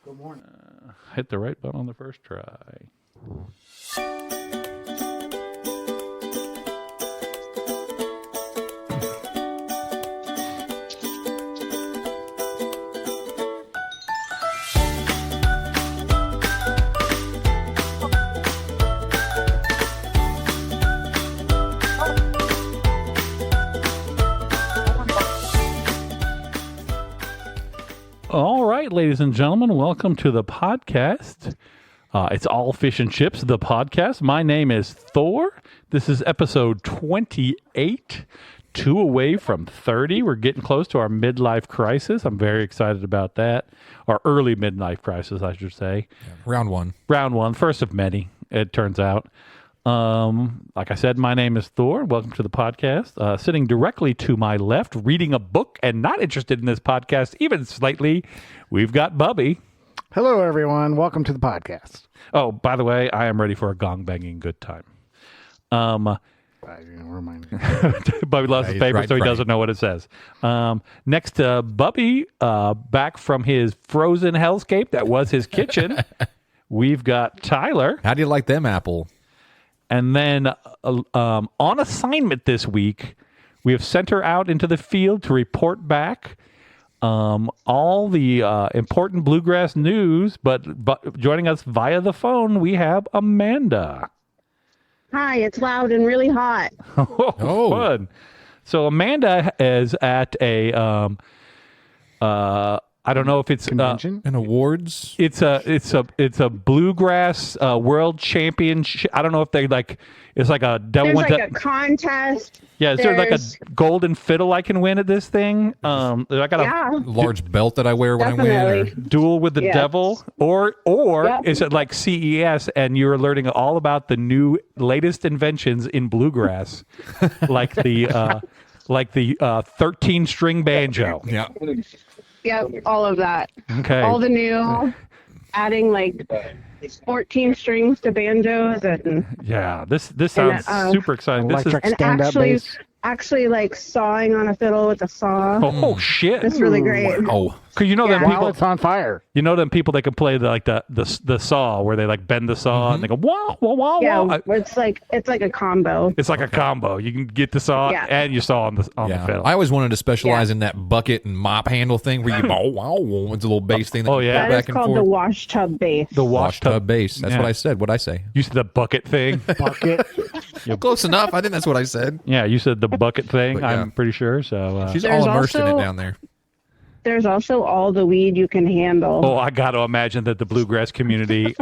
Good morning. Hit the right button on the first try. All right, ladies and gentlemen, welcome to the podcast. It's All Fish and Chips, the podcast. My name is Thor. This is episode 28, 2 away from 30. We're getting close to our midlife crisis. I'm very excited about that. Our early midlife crisis, I should say. Yeah, round one. Round one, first of many, it turns out. Like I said, my name is Thor. Welcome to the podcast. Sitting directly to my left, reading a book and not interested in this podcast even slightly, we've got Bubby. Hello, everyone. Welcome to the podcast. Oh, by the way, I am ready for a gong banging good time. Remind me. Bubby lost his paper, so he doesn't know what it says. Next to Bubby, back from his frozen hellscape that was his kitchen, we've got Tyler. How do you like them, Apple? And then on assignment this week, we have sent her out into the field to report back all the important bluegrass news. But joining us via the phone, we have Amanda. Hi, it's loud and really hot. Oh, fun. So Amanda is at a I don't know if it's convention and awards. It's a bluegrass world championship. I don't know if they like. It's like a There's like a contest. Yeah, is there like a golden fiddle I can win at this thing? I got a large belt that I wear when I win. Or duel with the devil, or is it like CES and you're learning all about the new latest inventions in bluegrass, like the 13-string banjo. Yeah. Yep, all of that. Okay. All the new, adding like 14 strings to banjos and yeah, this sounds super exciting. This is actually like sawing on a fiddle with a saw. Oh shit! It's really great. Oh, because you know them people. While it's on fire. You know them people that can play the saw where they like bend the saw and they go wah wah wah Yeah, wah. it's like a combo. It's like a combo. You can get the saw and you saw on the fiddle. I always wanted to specialize in that bucket and mop handle thing where you it's a little bass thing. That you That back is and called forth. the wash tub bass. The wash tub bass. That's what I said. What'd I say? You said the bucket thing. Bucket. Close enough. I think that's what I said. Yeah, you said the bucket thing. But, yeah. I'm pretty sure. So she's all immersed in it down there. There's also all the weed you can handle. Oh, I got to imagine that the bluegrass community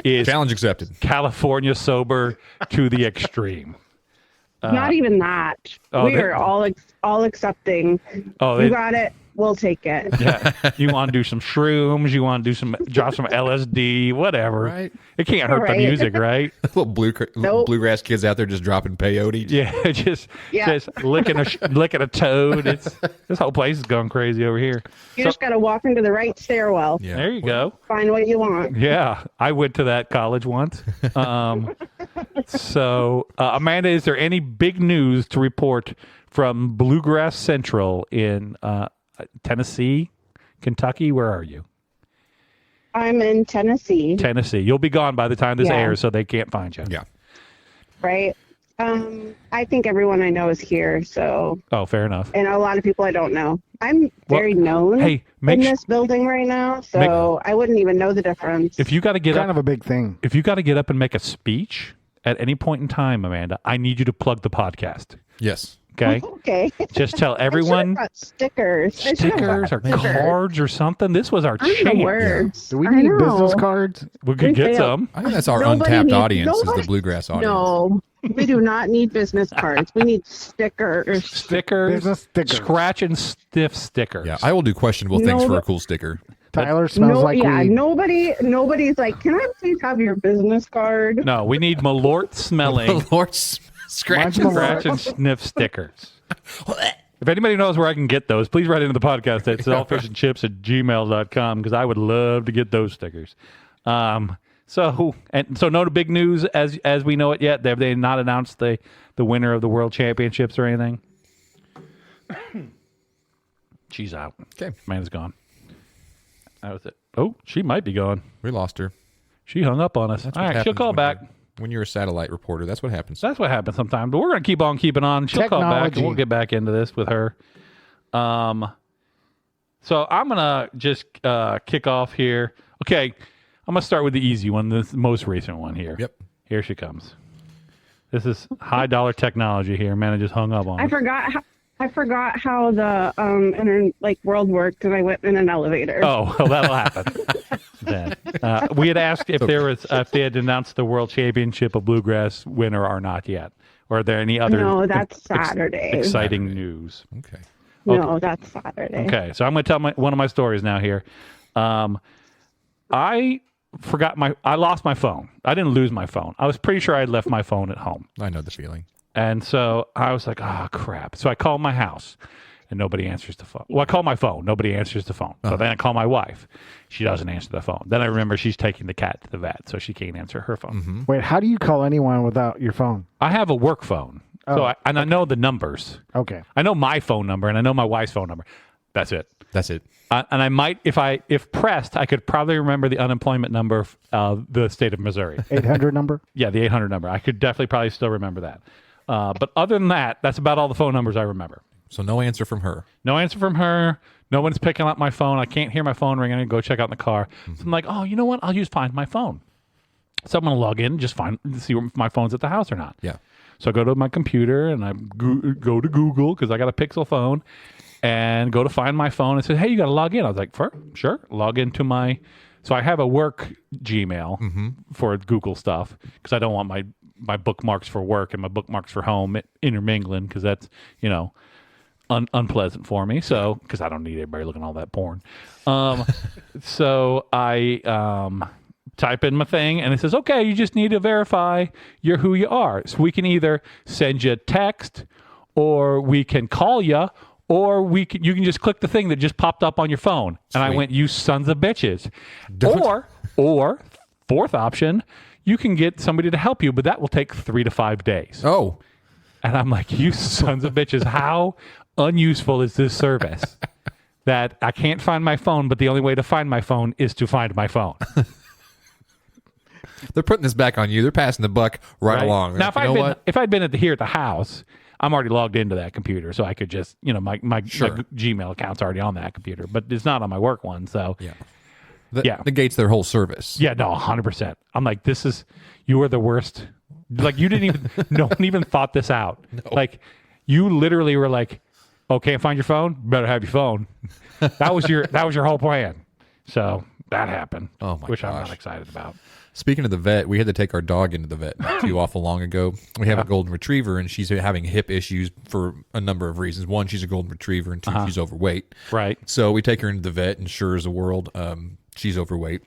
is Challenge accepted. California sober to the extreme. Not even that. We are all accepting. You got it. We'll take it. Yeah. You want to do some shrooms? You want to drop some LSD? Whatever. Right. It can't hurt the music, right? Little bluegrass kids out there just dropping peyote. Yeah, just licking a toad. This whole place is going crazy over here. You just got to walk into the right stairwell. Yeah. There you go. Find what you want. Yeah, I went to that college once. So, Amanda, is there any big news to report from Bluegrass Central in Tennessee, Kentucky? Where are you? I'm in Tennessee. You'll be gone by the time this airs, so they can't find you. Yeah. Right. I think everyone I know is here, so. Oh, fair enough. And a lot of people I don't know. I'm very known in this building right now, so I wouldn't even know the difference. If you got to get kind of a big thing. If you got to get up and make a speech at any point in time, Amanda, I need you to plug the podcast. Yes. Okay. Okay. Just tell everyone. Stickers or cards or something. This was our chance. Do we need business cards? We could get some. I think that's our untapped audience is the bluegrass audience. No, we do not need business cards. We need stickers. Business stickers. Scratch and sniff stickers. Yeah, I will do questionable things for a cool sticker. Tyler smells like weed. Nobody's like, can I please have your business card? No, we need Malort smelling. Scratch and sniff stickers. If anybody knows where I can get those, please write into the podcast at selfishandchips@gmail.com because I would love to get those stickers. So no big news as we know it yet. Have they not announced the winner of the world championships or anything? She's out. Okay. Man is gone. That was it. Oh, she might be gone. We lost her. She hung up on us. All right, she'll call back. When you're a satellite reporter, that's what happens. That's what happens sometimes. But we're going to keep on keeping on. She'll call back, and we'll get back into this with her. So I'm going to just kick off here. Okay, I'm going to start with the easy one, the most recent one here. Yep. Here she comes. This is high-dollar technology here. Man, I just hung up on I forgot how the world worked, and I went in an elevator. Oh, well, that'll happen. Then we had asked if if they had announced the world championship of bluegrass winner or not yet, or are there any other? No, that's Saturday. Exciting news. Okay. No, that's Saturday. Okay, so I'm going to tell one of my stories now here. I lost my phone. I didn't lose my phone. I was pretty sure I had left my phone at home. I know the feeling. And so I was like, oh, crap. So I called my house, and nobody answers the phone. Well, I call my phone. Nobody answers the phone. So then I call my wife. She doesn't answer the phone. Then I remember she's taking the cat to the vet, so she can't answer her phone. Mm-hmm. Wait, how do you call anyone without your phone? I have a work phone. So I know the numbers. Okay. I know my phone number, and I know my wife's phone number. That's it. That's it. And I might, if pressed, I could probably remember the unemployment number of the state of Missouri. 800 number? Yeah, the 800 number. I could definitely probably still remember that. But other than that, that's about all the phone numbers I remember. So no answer from her. No answer from her. No one's picking up my phone. I can't hear my phone ringing. I go check out in the car. Mm-hmm. So I'm like, oh, you know what? I'll just find my phone. So I'm going to log in, just see if my phone's at the house or not. Yeah. So I go to my computer and I go to Google because I got a Pixel phone and go to find my phone and says, hey, you got to log in. I was like, sure. Log into so I have a work Gmail for Google stuff because I don't want my bookmarks for work and my bookmarks for home intermingling because that's, unpleasant for me. So, because I don't need everybody looking at all that porn. So I type in my thing and it says, okay, you just need to verify who you are. So we can either send you a text or we can call you or you can just click the thing that just popped up on your phone. Sweet. And I went, you sons of bitches. Or fourth option, you can get somebody to help you, but that will take 3 to 5 days. Oh. And I'm like, you sons of bitches, how unuseful is this service that I can't find my phone, but the only way to find my phone is to find my phone. They're putting this back on you. They're passing the buck right along. Now, if I'd been here at the house, I'm already logged into that computer, so I could just, my Gmail account's already on that computer, but it's not on my work one, so. Yeah. Negates their whole service. Yeah, no, 100%. I'm like, you are the worst. Like, no one even thought this out. No. Like, you literally were like, oh, can't find your phone? Better have your phone. That was your whole plan. So that happened. Oh my which gosh. I'm not excited about. Speaking of the vet, we had to take our dog into the vet not too awful long ago. We have a golden retriever, and she's having hip issues for a number of reasons. One, she's a golden retriever, and two, she's overweight. Right. So we take her into the vet, and sure as the world, she's overweight.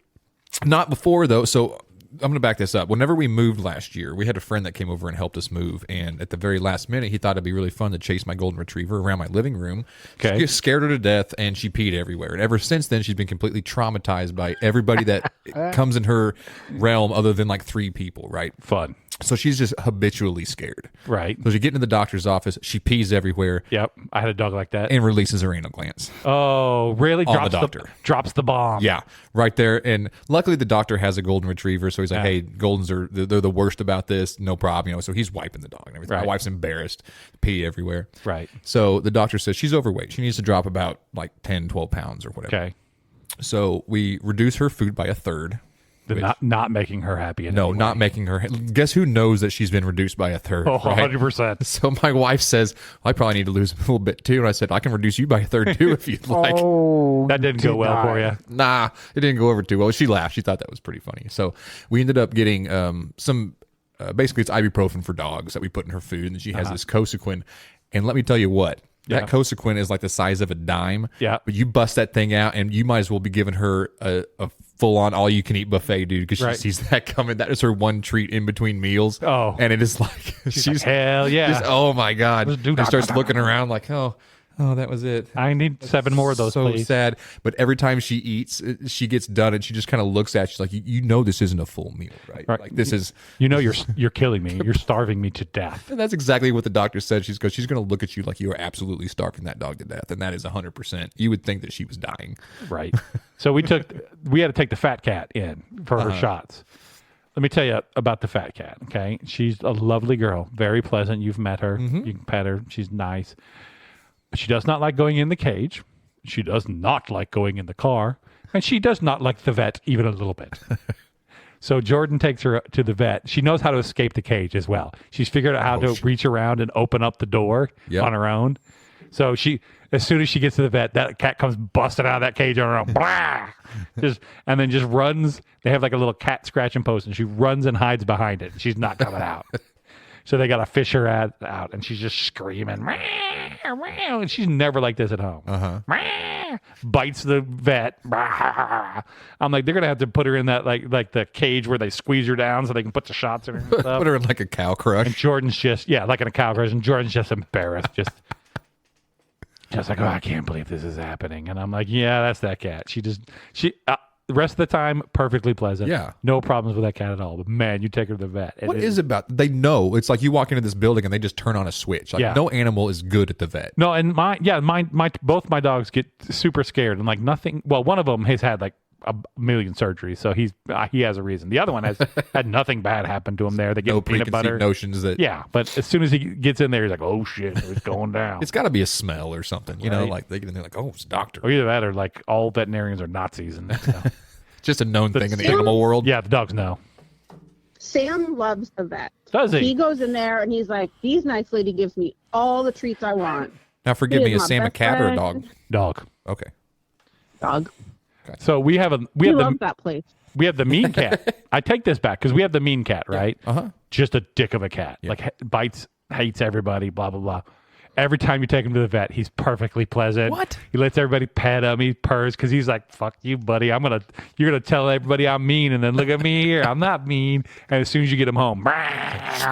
Not before, though. So I'm going to back this up. Whenever we moved last year, we had a friend that came over and helped us move. And at the very last minute, he thought it'd be really fun to chase my golden retriever around my living room. Okay. She scared her to death, and she peed everywhere. And ever since then, she's been completely traumatized by everybody that comes in her realm other than like 3 people, right? Fun. So she's just habitually scared. Right. So she get into the doctor's office, she pees everywhere. Yep. I had a dog like that. And releases her anal glands. Oh, really? On the doctor. Drops the bomb. Yeah, right there. And luckily the doctor has a golden retriever, so he's like, hey, Goldens they're the worst about this, no problem. So he's wiping the dog and everything. Right. My wife's embarrassed, pee everywhere. Right. So the doctor says she's overweight. She needs to drop about like 10, 12 pounds or whatever. Okay. So we reduce her food by a third. Not making her happy. No, not making her. Guess who knows that she's been reduced by a third? Oh, right? 100%. So my wife says, I probably need to lose a little bit too. And I said, I can reduce you by a third too if you'd like. Oh, that didn't go well for you. Nah, it didn't go over too well. She laughed. She thought that was pretty funny. So we ended up getting some, basically it's ibuprofen for dogs that we put in her food. And she has this Cosequin. And let me tell you what. That Cosequin is like the size of a dime. Yeah. But you bust that thing out and you might as well be giving her a full-on all-you-can-eat buffet, dude, because she sees that coming. That is her one treat in between meals. Oh. And it is like... She's like, hell yeah. Oh, my God. She starts looking around like, oh, Oh, that was it. I need 7 more of those, so please. sad. But every time she eats, she gets done and she just kind of looks at you. She's like, you know this isn't a full meal, right? Right. Like this is... You know you're killing me. You're starving me to death. And that's exactly what the doctor said. She's going to look at you like you are absolutely starving that dog to death. And that is 100%. You would think that she was dying. Right. So we had to take the fat cat in for her shots. Let me tell you about the fat cat, okay? She's a lovely girl, very pleasant. You've met her. Mm-hmm. You can pet her. She's nice. She does not like going in the cage. She does not like going in the car. And she does not like the vet even a little bit. So Jordan takes her to the vet. She knows how to escape the cage as well. She's figured out how to reach around and open up the door on her own. So as soon as she gets to the vet, that cat comes busting out of that cage on her own. Blah! And then just runs. They have like a little cat scratching post, and she runs and hides behind it. She's not coming out. So they got to fish her out, and she's just screaming. And she's never like this at home. Bites the vet. I'm like, they're gonna have to put her in that like the cage where they squeeze her down so they can put the shots in her. And stuff. Put her in like a cow crush. And Jordan's just like in a cow crush, and Jordan's just embarrassed, just like, oh, I can't believe this is happening. And I'm like, yeah, that's that cat. The rest of the time, perfectly pleasant. Yeah. No problems with that cat at all. But man, you take her to the vet. What is it about? They know. It's like you walk into this building and they just turn on a switch. Like no animal is good at the vet. No, and both my dogs get super scared and like nothing. Well, one of them has had like a million surgeries, so he has a reason. The other one has had nothing bad happen to him there. They get no peanut butter. Notions that but as soon as he gets in there, he's like, oh shit, it's going down. It's got to be a smell or something, you know. Like they get in there, like, oh, it's a doctor. Or either that, or like all veterinarians are Nazis, and just a known thing in the animal world. Yeah, the dogs know. Sam loves the vet. Does he? He goes in there and he's like, "These nice lady gives me all the treats I want." Now, forgive me, is Sam a cat or a dog? Dog. Okay. Dog. So we have that place. We have the mean cat. I take this back because we have the mean cat, right? Just a dick of a cat. Yeah. Like bites, hates everybody, blah blah blah. Every time you take him to the vet, he's perfectly pleasant. What? He lets everybody pet him. He purrs because he's like, "Fuck you, buddy. You're gonna tell everybody I'm mean, and then look at me here. I'm not mean." And as soon as you get him home,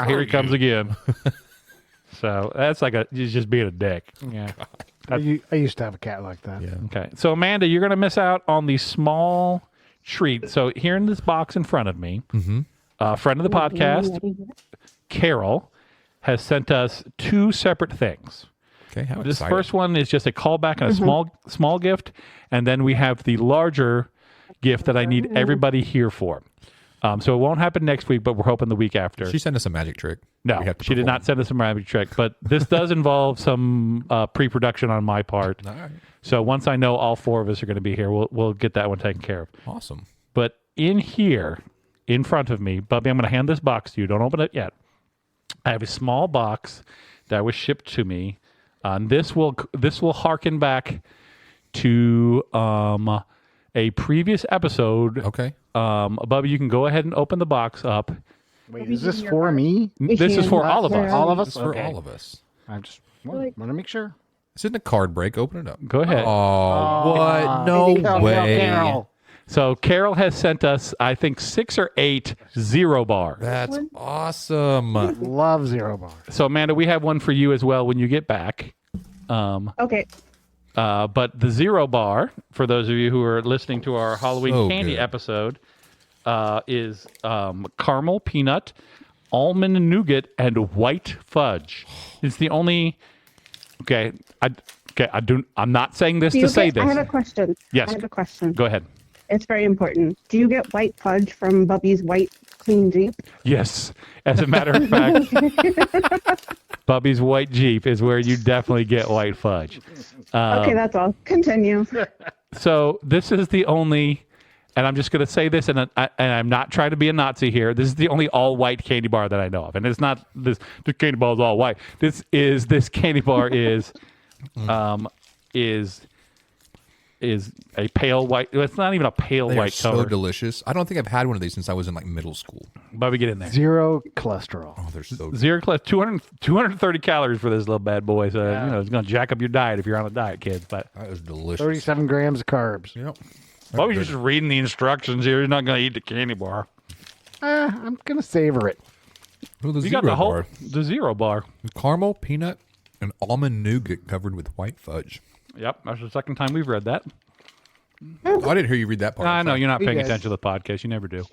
here he comes again. So that's like he's just being a dick. Yeah. I used to have a cat like that. Yeah. Okay. So Amanda, you're gonna miss out on the small treat. So here in this box in front of me, a friend of the podcast, Carol, has sent us 2 separate things. Okay, how This exciting. first one is just a callback and a small gift, and then we have the larger gift that I need everybody here for. So it won't happen next week, but we're hoping the week after. She sent us a magic trick. No, she did not send us a magic trick, but this does involve some pre-production on my part. All right. So once I know all 4 of us are going to be here, we'll get that one taken care of. Awesome. But in here, in front of me, Bubby, I'm going to hand this box to you. Don't open it yet. I have a small box that was shipped to me. This will harken back to a previous episode. Okay. Bubby, you can go ahead and open the box up. Wait, is this for me? This is for all of us. All of us? It's for Okay. all of us. I just want to make sure. It's in the card break. Open it up. Go ahead. Oh, what? No way. Carol. So Carol has sent us, I think, 6 or 8 Zero bars. That's awesome. Love Zero Bar. So Amanda, we have one for you as well when you get back. Okay. But the Zero bar, for those of you who are listening to our Halloween So candy good. episode, is caramel, peanut, almond nougat, and white fudge. It's the only. I'm not saying this to say this. I have a question. Yes. I have a question. Go ahead. It's very important. Do you get white fudge from Bubby's white clean Jeep? Yes. As a matter of fact, Bubby's white Jeep is where you definitely get white fudge. Okay, that's all. Continue. So this is the only, and I'm just going to say this, and I'm not trying to be a Nazi here. This is the only all-white candy bar that I know of, and it's not this candy bar is all white. This candy bar is a pale white. It's not even a pale They are white so color. delicious. I don't think I've had one of these since I was in like middle school. Bubby, get in there. Zero cholesterol. Oh, they're so good. Zero cholesterol, 230 calories for this little bad boy. So it's going to jack up your diet if you're on a diet, kids. But That is delicious. 37 grams of carbs. Yep. Bubby's just reading the instructions here. He's not going to eat the candy bar. I'm going to savor it. Ooh, the You zero got the bar. Zero bar. Caramel, peanut, An almond nougat covered with white fudge. Yep, that's the second time we've read that. Oh, I didn't hear you read that part. I know, you're not paying did. attention to the podcast. You never do.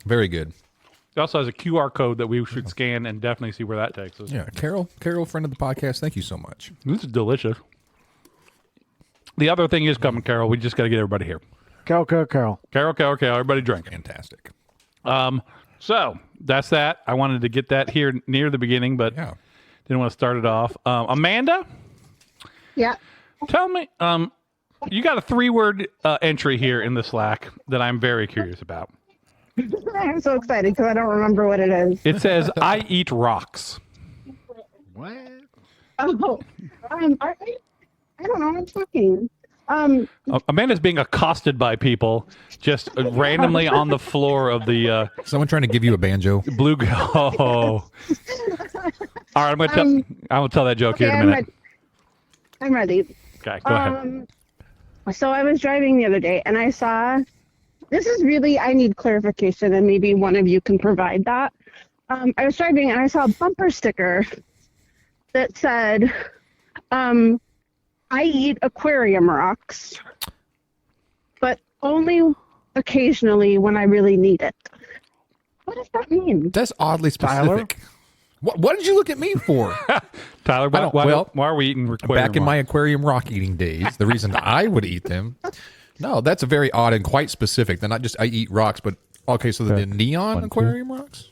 Very good. It also has a QR code that we should scan and definitely see where that takes us. Yeah, Carol, friend of the podcast, thank you so much. This is delicious. The other thing is coming, Carol. We just got to get everybody here. Carol. Carol, everybody drink. Fantastic. So that's that. I wanted to get that here near the beginning, but Yeah. didn't want to start it off. Amanda, Yeah. tell me, you got a 3-word entry here in the Slack that I'm very curious about. I'm so excited because I don't remember what it is. It says, I eat rocks. What? Oh, I don't know what I'm talking. Amanda's being accosted by people just randomly on the floor of the Someone trying to give you a banjo? blue. Oh. All right, I'm gonna tell that joke here in a minute. I'm ready. Okay, go ahead. So I was driving the other day and I saw, this is really, I need clarification and maybe one of you can provide that. I was driving and I saw a bumper sticker that said, I eat aquarium rocks, but only occasionally when I really need it. What does that mean? That's oddly specific. What did you look at me for? Tyler, why are we eating aquarium Back in rocks? my aquarium rock eating days, the reason I would eat them. No, that's a very odd and quite specific. They're not just I eat rocks, but okay, so the neon 1, 2. aquarium rocks?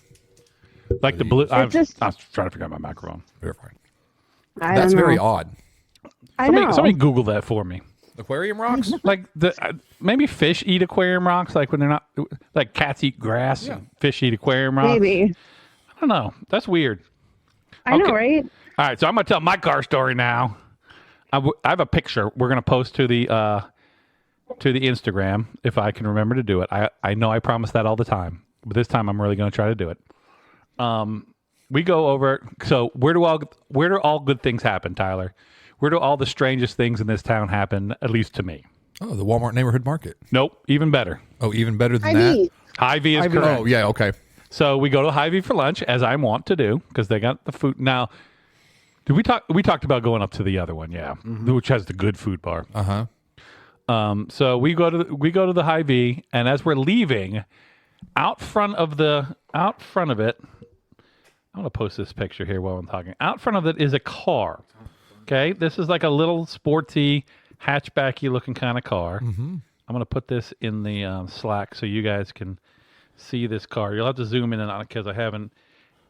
Like the blue. I was just- trying to figure out my microphone. Very fine. I That's don't know. very odd. I know. Somebody Google that for me. Aquarium rocks? Like maybe fish eat aquarium rocks, like when they're not, like cats eat grass, and fish eat aquarium rocks. Maybe. I don't know. That's weird. I know, right? All right, so I'm gonna tell my car story now. I have a picture we're gonna post to the Instagram if I can remember to do it. I know I promise that all the time, but this time I'm really gonna try to do it. We go over. So where do all good things happen, Tyler? Where do all the strangest things in this town happen? At least to me. Oh, the Walmart neighborhood market. Nope, even better. Oh, even better than I that? mean, Hy-Vee is Hy-Vee. correct. Oh, yeah, okay. So we go to Hy-Vee for lunch, as I want to do, because they got the food. Now, did we talk? We talked about going up to the other one, yeah, which has the good food bar. Uh-huh. So we go to the Hy-Vee, and as we're leaving, out front of it, I'm gonna post this picture here while I'm talking. Out front of it is a car. Okay, this is like a little sporty, hatchbacky looking kind of car. I'm gonna put this in the Slack so you guys can see this car. You'll have to zoom in on it because I haven't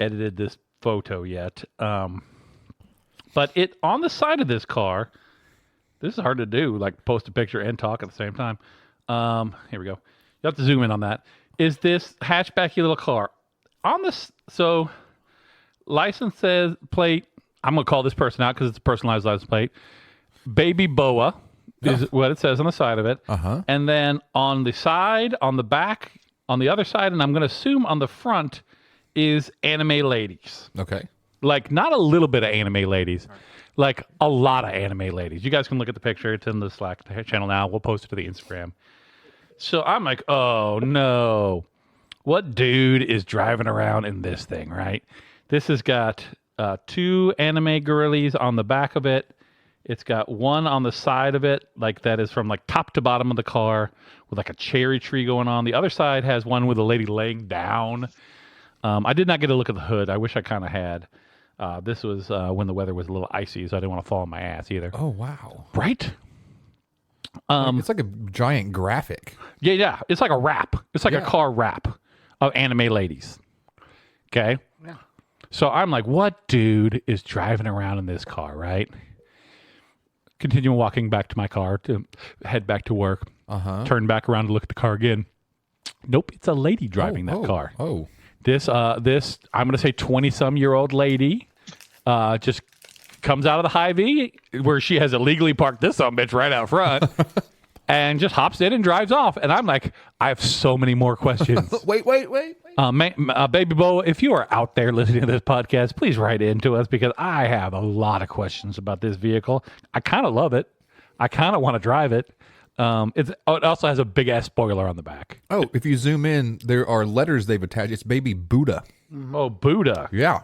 edited this photo yet. But it on the side of this car, this is hard to do, like post a picture and talk at the same time. Here we go. You have to zoom in on that. Is this hatchbacky little car on this? So license says plate. I'm gonna call this person out because it's a personalized license plate. Baby Boa is what it says on the side of it. Uh-huh. And then on the side, on the back, on the other side, and I'm going to assume on the front is anime ladies. Okay. Like not a little bit of anime ladies, like a lot of anime ladies. You guys can look at the picture. It's in the Slack channel now. We'll post it to the Instagram. So I'm like, oh no, what dude is driving around in this thing, right? This has got 2 anime girlies on the back of it. It's got one on the side of it, like that is from like top to bottom of the car with like a cherry tree going on. The other side has one with a lady laying down. I did not get a look at the hood. I wish I kind of had. This was when the weather was a little icy, so I didn't want to fall on my ass either. Oh, wow. Right? It's like a giant graphic. Yeah. It's like a wrap. It's like a car wrap of anime ladies. Okay? Yeah. So I'm like, what dude is driving around in this car, right? Continue walking back to my car to head back to work. Turn back around to look at the car again. Nope, it's a lady driving that car. Oh. This I'm going to say 20-some-year-old lady just comes out of the Hy-Vee where she has illegally parked this bitch right out front and just hops in and drives off. And I'm like, I have so many more questions. Wait. Baby Bo, if you are out there listening to this podcast, please write in to us because I have a lot of questions about this vehicle. I kind of love it. I kind of want to drive it. It also has a big ass spoiler on the back. Oh, if you zoom in, there are letters they've attached. It's Baby Buddha. Oh, Buddha. Yeah.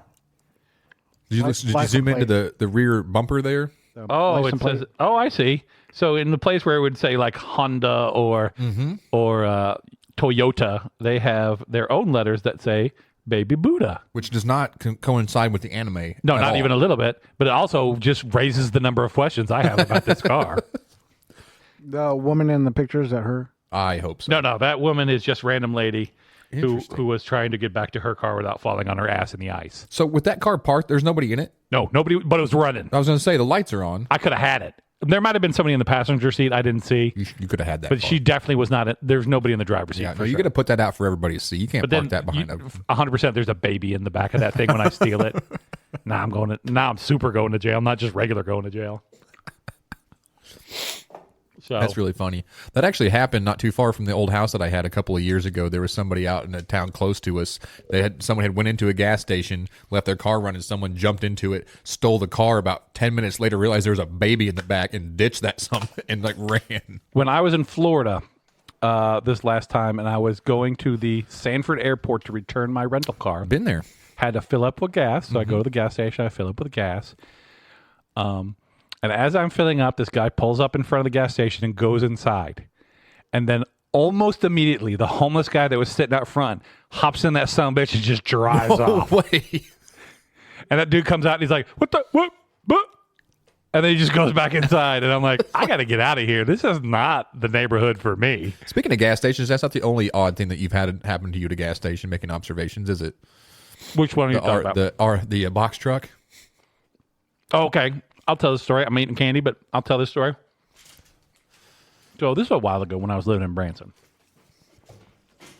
Did you zoom into the rear bumper there? Oh, License it says. plate. Oh, I see. So in the place where it would say like Honda or Toyota, they have their own letters that say Baby Buddha. Which does not coincide with the anime. No, at not all. even a little bit. But it also just raises the number of questions I have about this car. The woman in the picture, is that her? I hope so. No, that woman is just random lady who Interesting. was trying to get back to her car without falling on her ass in the ice. So with that car parked, there's nobody in it? No, nobody, but it was running. I was going to say, the lights are on. I could have had it. There might have been somebody in the passenger seat I didn't see, You could have had that but car. she definitely was not. There's nobody in the driver's seat. Yeah, for no, you sure. got to put that out for everybody to see. You can't But park then that behind a... 100%. There's a baby in the back of that thing when I steal it. Now I'm super going to jail, not just regular going to jail. So That's really funny. That actually happened not too far from the old house that I had a couple of years ago. There was somebody out in a town close to us. Someone had went into a gas station, left their car running. Someone jumped into it, stole the car. About 10 minutes later, realized there was a baby in the back and ditched that and like ran. when I was in Florida this last time, and I was going to the Sanford Airport to return my rental car, Been there. had to fill up with gas. So I go to the gas station, I fill up with gas. And as I'm filling up, this guy pulls up in front of the gas station and goes inside. And then almost immediately, the homeless guy that was sitting out front hops in that son of a bitch and just drives off. Way. And that dude comes out and he's like, what? And then he just goes back inside. And I'm like, I got to get out of here. This is not the neighborhood for me. Speaking of gas stations, that's not the only odd thing that you've had happen to you at a gas station making observations, is it? Which one are you talking about? The box truck? Oh, okay. I'll tell the story. I'm eating candy, but I'll tell this story. So this was a while ago when I was living in Branson.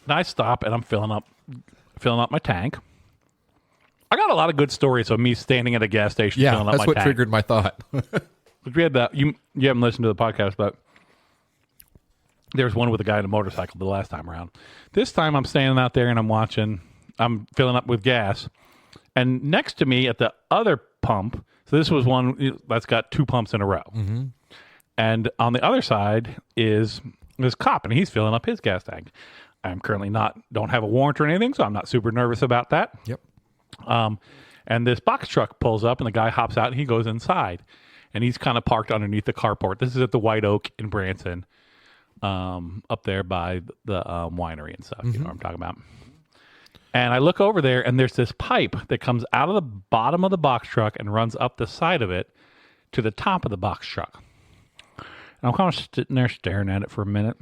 And I stop and I'm filling up my tank. I got a lot of good stories of me standing at a gas station Yeah, filling up that's my what tank. triggered my thought. But we had that. You haven't listened to the podcast, but there's one with a guy in a motorcycle the last time around. This time I'm standing out there and I'm filling up with gas. And next to me at the other pump, so this was one that's got two pumps in a row. Mm-hmm. And on the other side is this cop, and he's filling up his gas tank. I'm currently don't have a warrant or anything, so I'm not super nervous about that. Yep. And this box truck pulls up, and the guy hops out, and he goes inside. And he's kind of parked underneath the carport. This is at the White Oak in Branson, up there by the winery and stuff. You know what I'm talking about. And I look over there, and there's this pipe that comes out of the bottom of the box truck and runs up the side of it to the top of the box truck. And I'm kind of sitting there staring at it for a minute.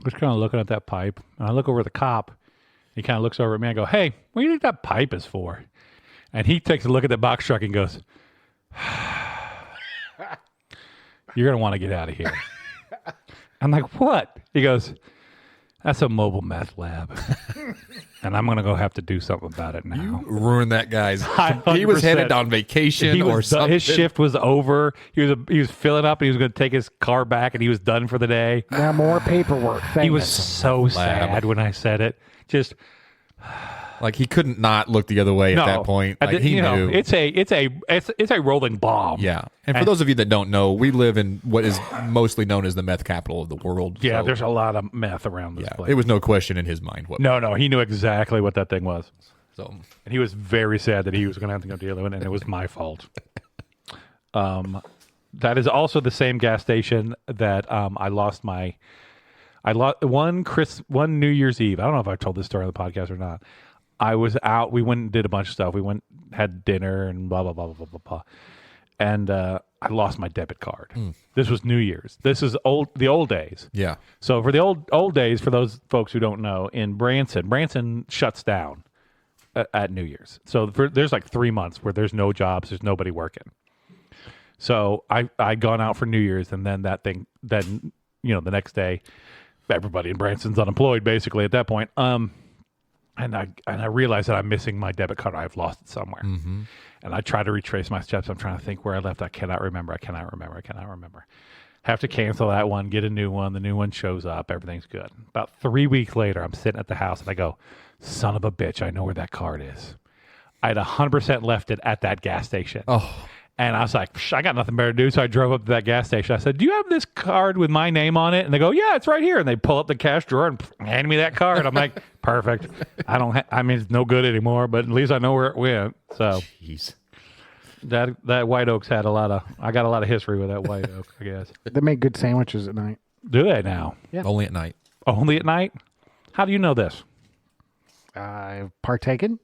Just kind of looking at that pipe. And I look over at the cop. He kind of looks over at me. I go, hey, what do you think that pipe is for? And he takes a look at the box truck and goes, you're going to want to get out of here. I'm like, what? He goes, that's a mobile meth lab. And I'm going to go have to do something about it now. Ruined that guy's. 100%. He was headed on vacation or something. His shift was over. He was filling up and he was going to take his car back and he was done for the day. Now more paperwork. He was Thanks. so sad when I said it. Just Like he couldn't not look the other way at that point. Like he knew. It's a rolling bomb. Yeah. And for those of you that don't know, we live in what is mostly known as the meth capital of the world. Yeah, So, there's a lot of meth around this place. it was no question in his mind. No, he knew exactly what that thing was. So And he was very sad that he was going to have to go deal with it, and it was my fault. That is also the same gas station that I lost one New Year's Eve. I don't know if I told this story on the podcast or not. I was out. We went and did a bunch of stuff. We went, had dinner, and blah, blah, blah, blah, blah, blah. And I lost my debit card. This was New Year's. This is the old days. yeah. So for the old days, for those folks who don't know, in Branson shuts down at New Year's. So there's like 3 months where there's no jobs, there's nobody working. So I gone out for New Year's, and then the next day, everybody in Branson's unemployed basically at that point. And I realized that I'm missing my debit card. I've lost it somewhere. Mm-hmm. And I try to retrace my steps. I'm trying to think where I left. I cannot remember. Have to cancel that one, get a new one. The new one shows up. Everything's good. About 3 weeks later, I'm sitting at the house and I go, son of a bitch, I know where that card is. I had 100% left it at that gas station. Oh. And I was like, I got nothing better to do. So I drove up to that gas station. I said, do you have this card with my name on it? And they go, yeah, it's right here. And they pull up the cash drawer and hand me that card. I'm like, perfect. I mean, it's no good anymore, but at least I know where it went. So Jeez. that White Oaks I got a lot of history with that White Oak, I guess. They make good sandwiches at night. Do they now? Yeah. Only at night. Only at night? How do you know this? I've partaken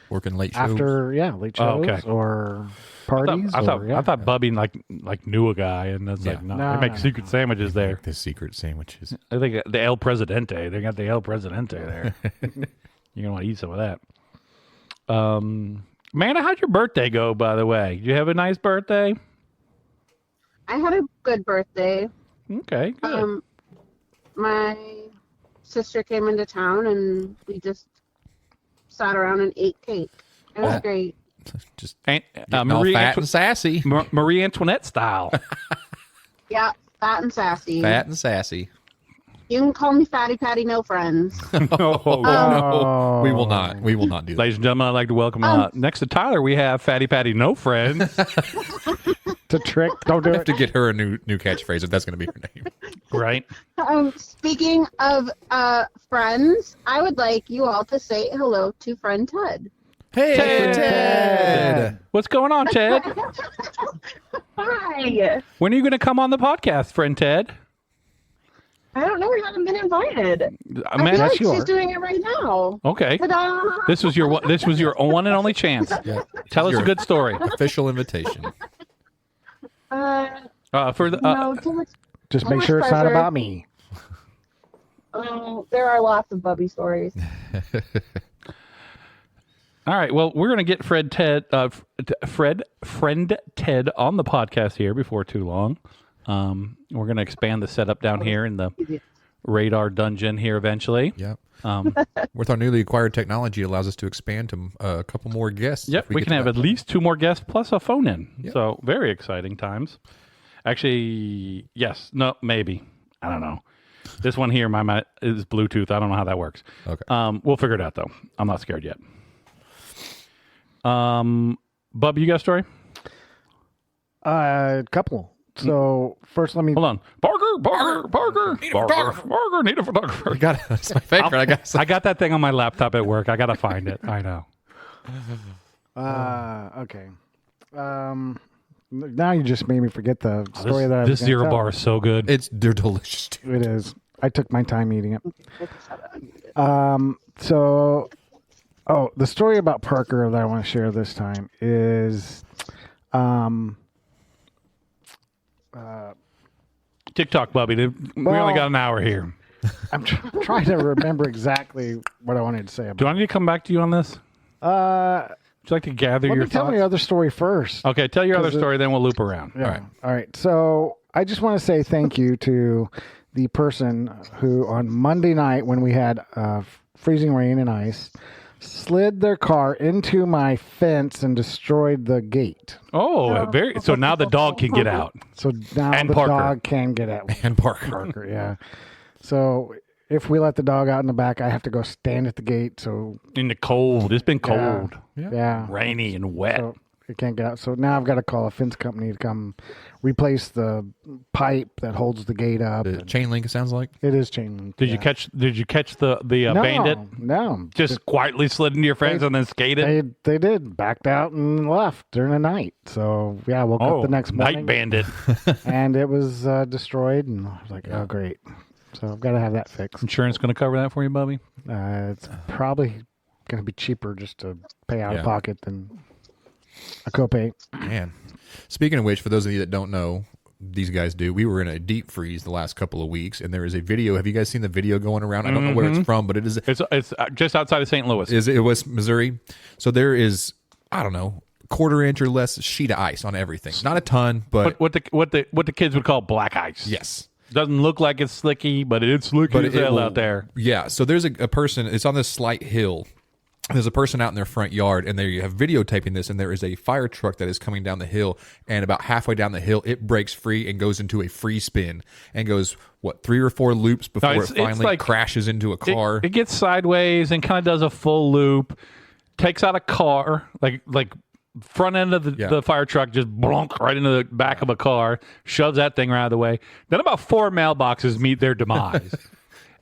Working late shows. after, late shows or parties. I thought Bubby like knew a guy, and it's like, no, they make secret sandwiches there. The secret sandwiches. I think the El Presidente. They got the El Presidente there. You're gonna want to eat some of that. Amanda, how'd your birthday go? By the way, did you have a nice birthday? I had a good birthday. Okay, good. My sister came into town and we just sat around and ate cake. It was great. Just Marie fat and sassy. Marie Antoinette style. Yeah, fat and sassy. Fat and sassy. You can call me Fatty Patty No Friends. No, we will not. We will not do that. Ladies and gentlemen, I'd like to welcome next to Tyler, we have Fatty Patty No Friends. It's a trick. Don't do I have it. to get her a new catchphrase if that's going to be her name. Right? Speaking of friends, I would like you all to say hello to friend Ted. Hey, Ted. What's going on, Ted? Hi. When are you going to come on the podcast, friend Ted? I don't know. We haven't been invited. I Man, feel like you she's are. doing it right now. okay. Ta-da! This was your one and only chance. Yeah. Tell us a good story. Official invitation. For the No, too much. Just How make much sure it's not pressure? about me. There are lots of Bubby stories. All right. Well, we're going to get friend Ted on the podcast here before too long. We're going to expand the setup down here in the radar dungeon here eventually. Yep. With our newly acquired technology, it allows us to expand to a couple more guests. Yep. if We get can to have that at least 2 more guests plus a phone in. Yep. So very exciting times. Actually, yes. No, maybe. I don't know. This one here, my is Bluetooth. I don't know how that works. Okay. We'll figure it out though. I'm not scared yet. Bub, you got a story? Couple. So first, let me. Hold on. Parker. Need a photographer. That's my favorite. I got that thing on my laptop at work. I got to find it. I know. Okay. Now you just made me forget the story that I was This gonna zero tell. bar is so good. They're delicious too. It is. I took my time eating it. The story about Parker that I want to share this time is, TikTok, Bubby. We only got an hour here. I'm trying to remember exactly what I wanted to say about. Do I need to come back to you on this? Would you like to gather Let your me tell thoughts? my other story first. Okay, tell your other 'Cause it- story, then we'll loop around. Yeah. All right. So I just want to say thank you to the person who on Monday night when we had freezing rain and ice slid their car into my fence and destroyed the gate. Oh, so now the dog can get out. So now And the Parker. dog can get out. And Parker. Parker, yeah. So if we let the dog out in the back, I have to go stand at the gate. So In the cold. It's been cold, yeah, rainy, and wet. so it can't get out. So now I've got to call a fence company to come replace the pipe that holds the gate up. The chain link, it sounds like. It is chain link. Did you catch the bandit? No, Just quietly slid into your fence and then skated? they did backed out and left during the night. So yeah, I woke up the next morning night bandit. and it was destroyed, and I was like, oh great. So I've got to have that fixed. Insurance going to cover that for you, Bubby? It's probably going to be cheaper just to pay out of Yeah. pocket than a copay. Man. Speaking of which, for those of you that don't know, these guys do. We were in a deep freeze the last couple of weeks, and there is a video. Have you guys seen the video going around? I don't know where it's from, but it is. It's just outside of St. Louis. It was Missouri. So there is, I don't know, quarter inch or less sheet of ice on everything. Not a ton, but what the kids would call black ice. yes. Doesn't look like it's slicky, but it's slicky as hell out there. Yeah. So there's a person. It's on this slight hill. There's a person out in their front yard, and they have videotaping this, and there is a fire truck that is coming down the hill, and about halfway down the hill, it breaks free and goes into a free spin and goes, 3 or 4 loops before it's it finally like- crashes into a car. It gets sideways and kind of does a full loop, takes out a car, like front end of the fire truck just blunk right into the back of a car, shoves that thing right out of the way. Then about 4 mailboxes meet their demise.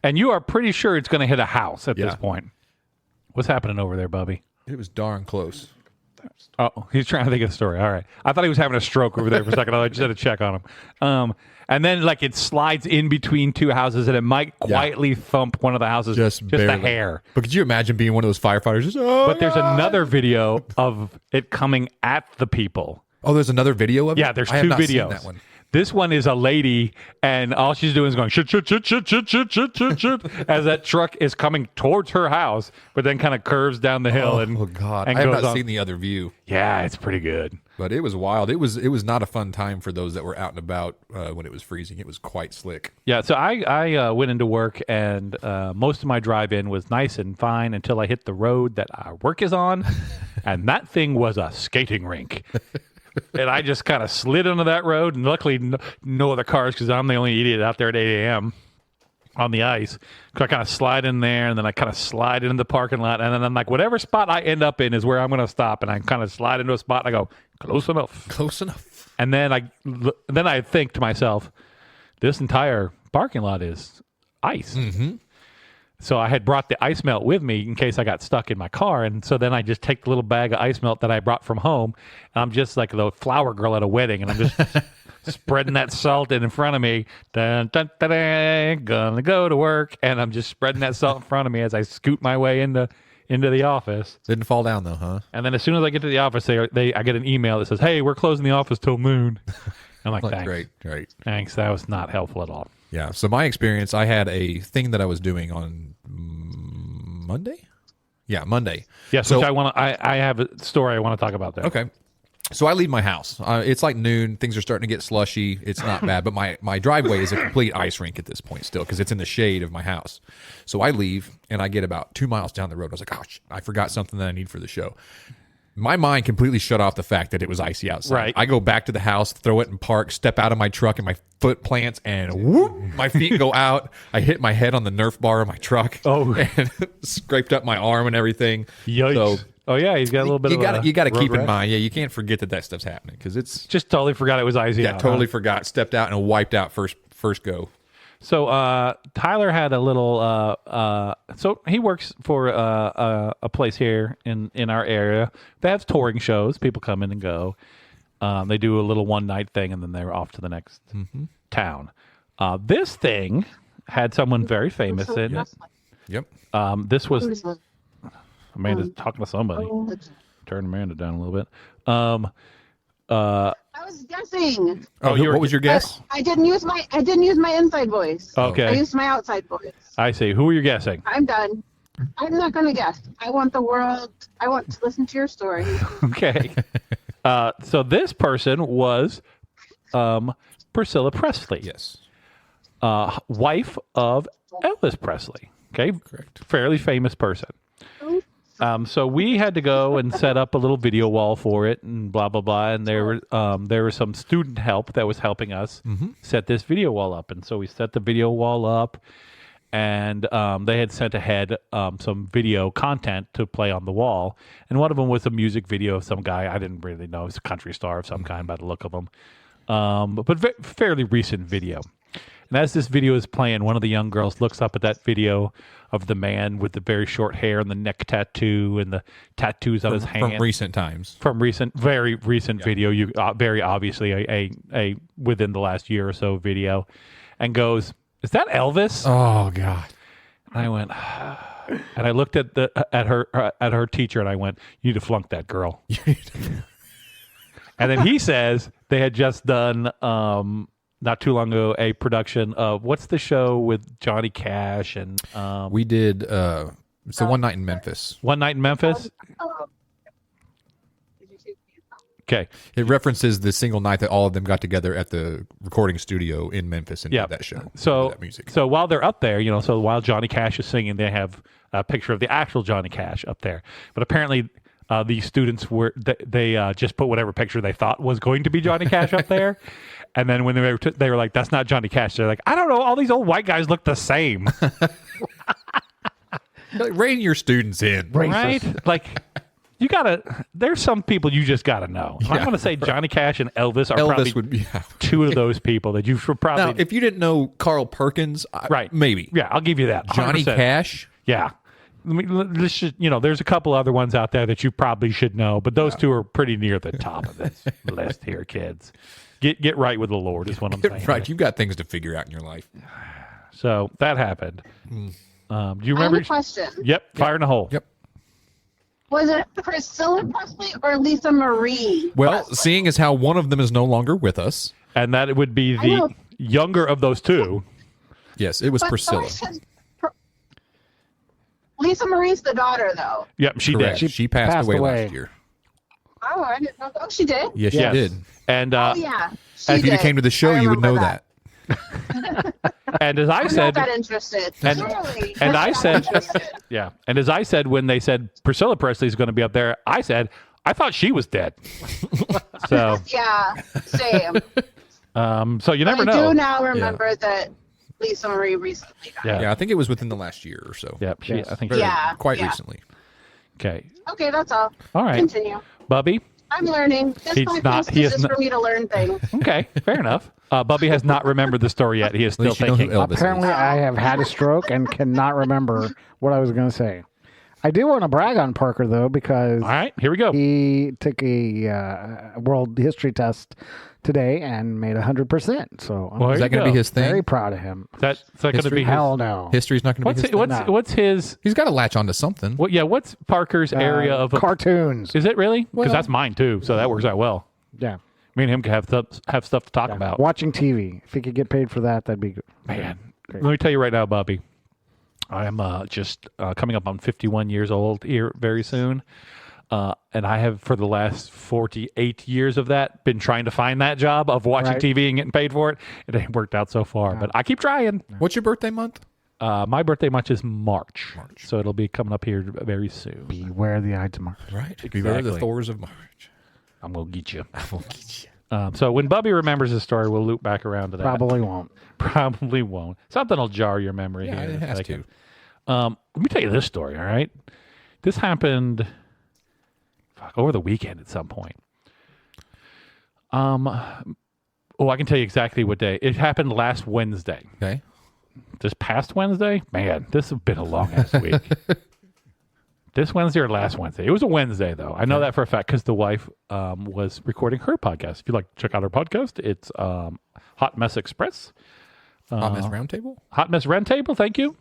And you are pretty sure it's going to hit a house at this point. What's happening over there, Bubby? It was darn close. Oh, he's trying to think of the story. All right. I thought he was having a stroke over there for a second. I just had to check on him. And then, like, it slides in between 2 houses, and it might quietly thump one of the houses just a hair. But could you imagine being one of those firefighters? Just, but there's another video of it coming at the people. Oh, there's another video of it? Yeah, there's 2 I have not videos. seen that one. This one is a lady, and all she's doing is going shit, shit, shit, shit, shit, shit, shit, shit, shit, as that truck is coming towards her house, but then kind of curves down the hill. Oh, God. And I have goes not on. seen the other view. Yeah, it's pretty good. But it was wild. It was not a fun time for those that were out and about when it was freezing. It was quite slick. Yeah, so I went into work, and most of my drive-in was nice and fine until I hit the road that our work is on, and that thing was a skating rink. And I just kind of slid onto that road, and luckily no other cars because I'm the only idiot out there at 8 a.m. on the ice. So I kind of slide in there, and then I kind of slide into the parking lot, and then I'm like, whatever spot I end up in is where I'm going to stop. And I kind of slide into a spot, and I go, close enough. Close enough. And then I think to myself, this entire parking lot is ice. Mm-hmm. So I had brought the ice melt with me in case I got stuck in my car. And so then I just take the little bag of ice melt that I brought from home, and I'm just like the flower girl at a wedding, and I'm just spreading that salt in front of me. Dun, dun, dun, dun, gonna go to work. And I'm just spreading that salt in front of me as I scoot my way into the office. Didn't fall down, though, huh? And then as soon as I get to the office, I get an email that says, hey, we're closing the office till noon. I'm like, thanks. Great. Thanks. That was not helpful at all. Yeah. So my experience, I had a thing that I was doing on Monday. Yeah, Monday. Yes, So- which I have a story I want to talk about there. Okay. So I leave my house. It's like noon. Things are starting to get slushy. It's not bad, but my driveway is a complete ice rink at this point still because it's in the shade of my house. So I leave, and I get about 2 miles down the road. I was like, gosh, I forgot something that I need for the show. My mind completely shut off the fact that it was icy outside. Right. I go back to the house, throw it in park, step out of my truck, and my foot plants, and whoop, my feet go out. I hit my head on the Nerf bar of my truck. Oh. And scraped up my arm and everything. Yikes. So Oh yeah, he's got a little bit you got to keep in rash. mind. Yeah, you can't forget that stuff's happening because it's Just totally forgot it was icy. yeah, out, totally huh? forgot. Stepped out and wiped out first go. So Tyler had a little. So he works for a place here in our area. They have touring shows. People come in and go. They do a little one night thing, and then they're off to the next town. This thing had someone very famous in it. Yep. This was Amanda's talking to somebody. Turn Amanda down a little bit. I was guessing. Oh, what was your guess? I didn't use my inside voice. Okay. I used my outside voice. I see. Who are you guessing? I'm done. I'm not going to guess. I want the world. I want to listen to your story. Okay. So this person was Priscilla Presley. Yes. Wife of Elvis Presley. Okay. Correct. Fairly famous person. So we had to go and set up a little video wall for it and blah, blah, blah. And there was some student help that was helping us set this video wall up. And so we set the video wall up, and they had sent ahead some video content to play on the wall. And one of them was a music video of some guy. I didn't really know. It's a country star of some kind by the look of him. But fairly recent video. And as this video is playing, one of the young girls looks up at that video of the man with the very short hair and the neck tattoo and the tattoos on his hand. From recent times. From very recent video. You very obviously a within the last year or so video, and goes, "Is that Elvis?" Oh God. And I went, and I looked at her teacher, and I went, "You need to flunk that girl." And then he says they had just done. Not too long ago, a production of what's the show with Johnny Cash and We did it's the One Night in Memphis. One Night in Memphis. Okay, It references the single night that all of them got together at the recording studio in Memphis and did that show. So that music. So while they're up there, so while Johnny Cash is singing, they have a picture of the actual Johnny Cash up there. But apparently, these students they just put whatever picture they thought was going to be Johnny Cash up there. And then when they were like, "That's not Johnny Cash," they're like, "I don't know. All these old white guys look the same." Rein your students in. Right? Like, there's some people you just gotta know. I'm going to say Johnny Cash and Elvis are probably would be two of those people that you should probably. Now, if you didn't know Carl Perkins, right. maybe. Yeah, I'll give you that. 100%. Johnny Cash? Yeah. Let's just, there's a couple other ones out there that you probably should know, but those two are pretty near the top of this list here, kids. Get right with the Lord is what I'm saying. Right. You've got things to figure out in your life. So that happened. Do you remember? I have a question. Yep. Fire in the hole. Yep. Was it Priscilla Presley or Lisa Marie? Well, Presley? seeing as how one of them is no longer with us. And that it would be the younger of those two. Yes, it was Priscilla. Lisa Marie's the daughter, though. Yep, she Correct. did. She passed away last year. Oh, I didn't know. Oh, she did? Yes, she did. And yeah. If you came to the show, you would know that. And as I said, I'm not that interested. And I said, yeah. And as I said, when they said Priscilla Presley's going to be up there, I said, I thought she was dead. So yeah, same. So you never know. I do now remember that Lisa Marie recently died. Yeah, I think it was within the last year or so. Yep. I think quite recently. Okay. Okay, that's all. All right. Continue. Bubby? I'm learning. This podcast is just for me to learn things. Okay, fair enough. Bubby has not remembered the story yet. He is still thinking. Apparently, I have had a stroke and cannot remember what I was going to say. I do want to brag on Parker, though, because all right, here we go. He took a world history test today and made 100%. So is that going to be his thing? Very proud of him. That's going to be hell no. History's not going to be his thing. What's his? He's got to latch onto something. What's Parker's area of cartoons? Is it really? Because that's mine too. So that works out well. Yeah. Me and him can have stuff to talk about. Watching TV. If he could get paid for that, that'd be good. Man, great. Let me tell you right now, Bubby. I am just coming up on 51 years old here very soon. And I have, for the last 48 years of that, been trying to find that job of watching TV and getting paid for it. It ain't worked out so far, but I keep trying. What's your birthday month? My birthday month is March. So it'll be coming up here very soon. Beware the Ides of March. Right. Exactly. Beware the Thors of March. I'm going to get you. I will get you. So when Bubby remembers his story, we'll loop back around to that. Probably won't. Probably won't. Something will jar your memory here. It has to. Let me tell you this story, all right? This happened over the weekend at some point. I can tell you exactly what day. It happened last Wednesday. Okay. This past Wednesday? Man, this has been a long-ass week. This Wednesday or last Wednesday? It was a Wednesday, though. I know that for a fact because the wife was recording her podcast. If you'd like to check out her podcast, it's Hot Mess Express. Hot Mess Roundtable? Hot Mess Roundtable, thank you.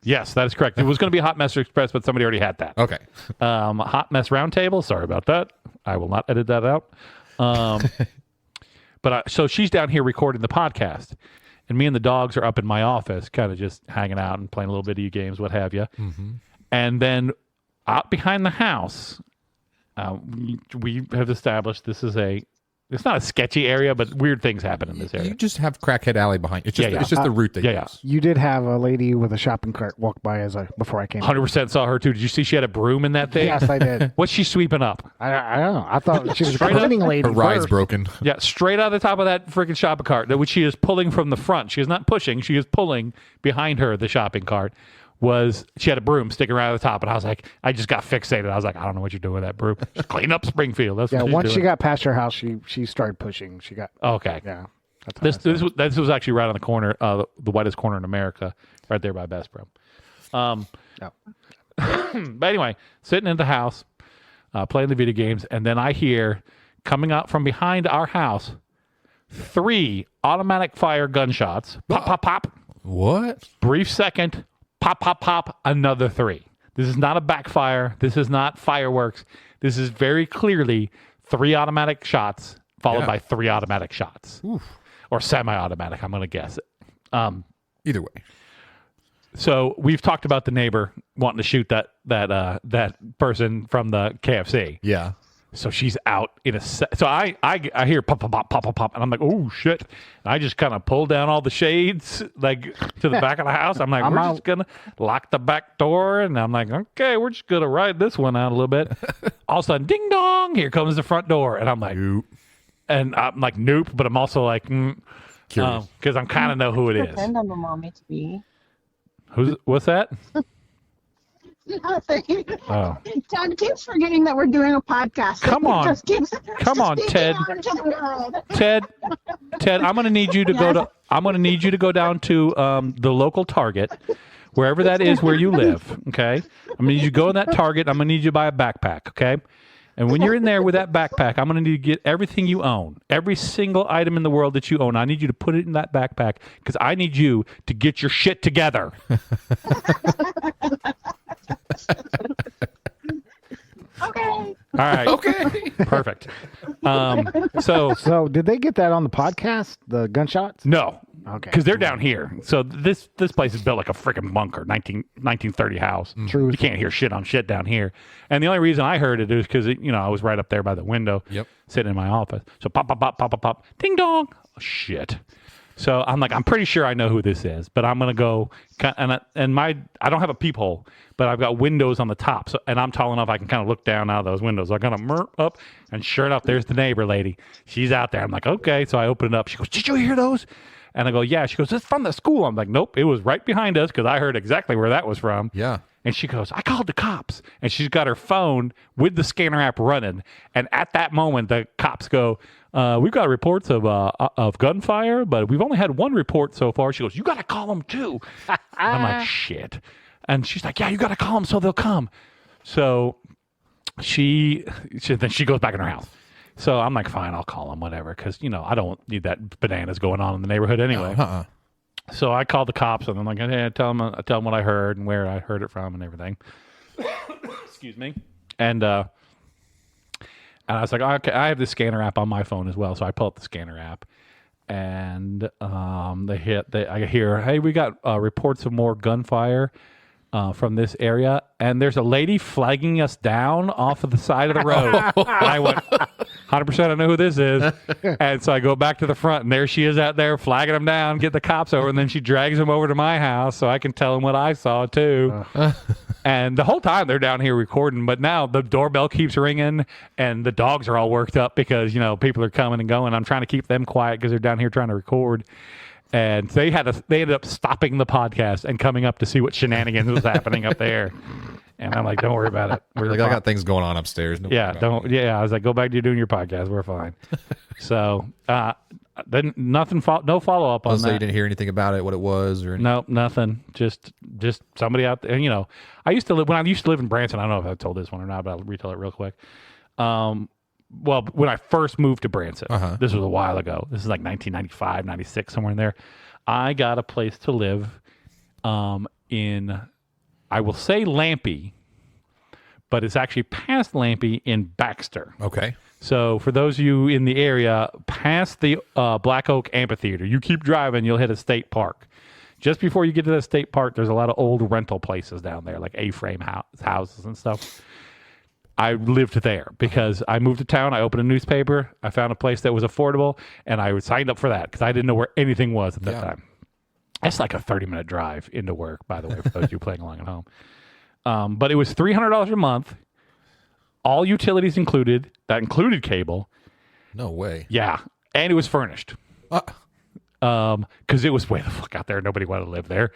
Yes, that is correct. It was going to be Hot Mess Express, but somebody already had that. Okay. Hot Mess Roundtable. Sorry about that. I will not edit that out. So she's down here recording the podcast, and me and the dogs are up in my office, kind of just hanging out and playing a little video games, what have you. Mm-hmm. And then out behind the house, we have established it's not a sketchy area, but weird things happen in this area. You just have Crackhead Alley behind. It's just the route they use. You did have a lady with a shopping cart walk by before I came. 100% saw her too. Did you see she had a broom in that thing? Yes, I did. What's she sweeping up? I don't know. I thought she was a cleaning lady. Her ride's broken. Yeah, straight out of the top of that freaking shopping cart, which she is pulling from the front. She is not pushing. She is pulling behind her, the shopping cart. She had a broom sticking right at the top, and I was like, I just got fixated. I was like, I don't know what you're doing with that broom. Just clean up Springfield. That's what once doing. she got past her house, she started pushing. She got okay. Yeah, this was actually right on the corner, the whitest corner in America, right there by Best Bro. But anyway, sitting in the house, playing the video games, and then I hear coming out from behind our house 3 automatic fire gunshots. Pop, pop, pop. What? Brief second. Pop, pop, pop, another 3. This is not a backfire. This is not fireworks. This is very clearly 3 automatic shots followed by 3 automatic shots. Oof. Or semi-automatic, I'm going to guess it. Either way. So we've talked about the neighbor wanting to shoot that person from the KFC. Yeah. So she's out in so I hear pop, pop, pop, pop, pop, pop, and I'm like, oh, shit. And I just kind of pull down all the shades, like, to the back of the house. I'm like, we're just going to lock the back door. And I'm like, okay, we're just going to ride this one out a little bit. All of a sudden, ding dong, here comes the front door. And I'm like, nope. And I'm like, nope, but I'm also like, because I'm kind of know who it is. Pretend I'm a mommy to be. What's that? Nothing. Oh. Ted keeps forgetting that we're doing a podcast. Come He on. just keeps Come on, speaking Ted. out into the world. Ted, I'm gonna need you to go to. I'm gonna need you to go down to the local Target, wherever that is where you live. Okay. I'm gonna need you to go in that Target. I'm gonna need you to buy a backpack. Okay. And when you're in there with that backpack, I'm going to need to get everything you own, every single item in the world that you own. I need you to put it in that backpack because I need you to get your shit together. Okay. All right. Okay. Perfect. So did they get that on the podcast? The gunshots? no. Okay. Because they're down here. So this place is built like a freaking bunker, 1930 house. Truth. You can't hear shit on shit down here. And the only reason I heard it is because, I was right up there by the window sitting in my office. So pop, pop, pop, pop, pop, pop, ding dong. Oh, shit. So I'm like, I'm pretty sure I know who this is, but I'm going to go. I don't have a peephole, but I've got windows on the top. And I'm tall enough I can kind of look down out of those windows. So I kind of merp up, and sure enough, there's the neighbor lady. She's out there. I'm like, okay. So I open it up. She goes, did you hear those? And I go, yeah. She goes, it's from the school. I'm like, nope, it was right behind us because I heard exactly where that was from. Yeah. And she goes, I called the cops. And she's got her phone with the scanner app running. And at that moment, the cops go, we've got reports of gunfire, but we've only had one report so far. She goes, you got to call them too. I'm like, shit. And she's like, yeah, you got to call them so they'll come. So then she goes back in her house. So I'm like, fine, I'll call them, whatever, because, I don't need that bananas going on in the neighborhood anyway. So I called the cops, and I'm like, hey, tell them what I heard and where I heard it from and everything. Excuse me. And I was like, okay, I have this scanner app on my phone as well. So I pull up the scanner app, and I hear, hey, we got reports of more gunfire from this area, and there's a lady flagging us down off of the side of the road. And I went, 100% I know who this is. And so I go back to the front, and there she is out there flagging them down, get the cops over, and then she drags them over to my house so I can tell them what I saw too. And the whole time they're down here recording, but now the doorbell keeps ringing, and the dogs are all worked up because, people are coming and going. I'm trying to keep them quiet because they're down here trying to record. And they ended up stopping the podcast and coming up to see what shenanigans was happening up there. And I'm like, don't worry about it. I got things going on upstairs. I was like, go back to doing your podcast. We're fine. So then no follow up on that. So you didn't hear anything about it, what it was, or no, nothing. Just somebody out there. When I used to live in Branson. I don't know if I told this one or not, but I'll retell it real quick. Well, when I first moved to Branson, this was a while ago. This is like 1995, 96, somewhere in there. I got a place to live in, I will say Lampe, but it's actually past Lampe in Baxter. Okay. So for those of you in the area, past the Black Oak Amphitheater, you keep driving, you'll hit a state park. Just before you get to the state park, there's a lot of old rental places down there, like A-frame houses and stuff. I lived there because I moved to town. I opened a newspaper. I found a place that was affordable, and I signed up for that because I didn't know where anything was at that time. That's like a 30-minute drive into work, by the way, for those of you playing along at home. But it was $300 a month, all utilities included. That included cable. No way. Yeah, and it was furnished. Because it was way the fuck out there. Nobody wanted to live there.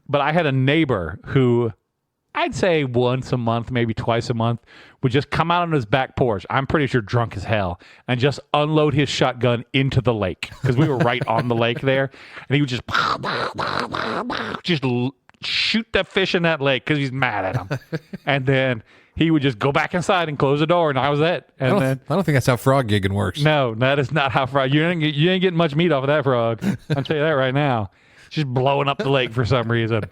But I had a neighbor who, I'd say once a month, maybe twice a month, would just come out on his back porch, I'm pretty sure drunk as hell, and just unload his shotgun into the lake because we were right on the lake there. And he would just shoot that fish in that lake because he's mad at him. And then he would just go back inside and close the door, and I was it. And I don't think that's how frog gigging works. No, that is not how frog. You ain't getting much meat off of that frog. I'll tell you that right now. Just blowing up the lake for some reason.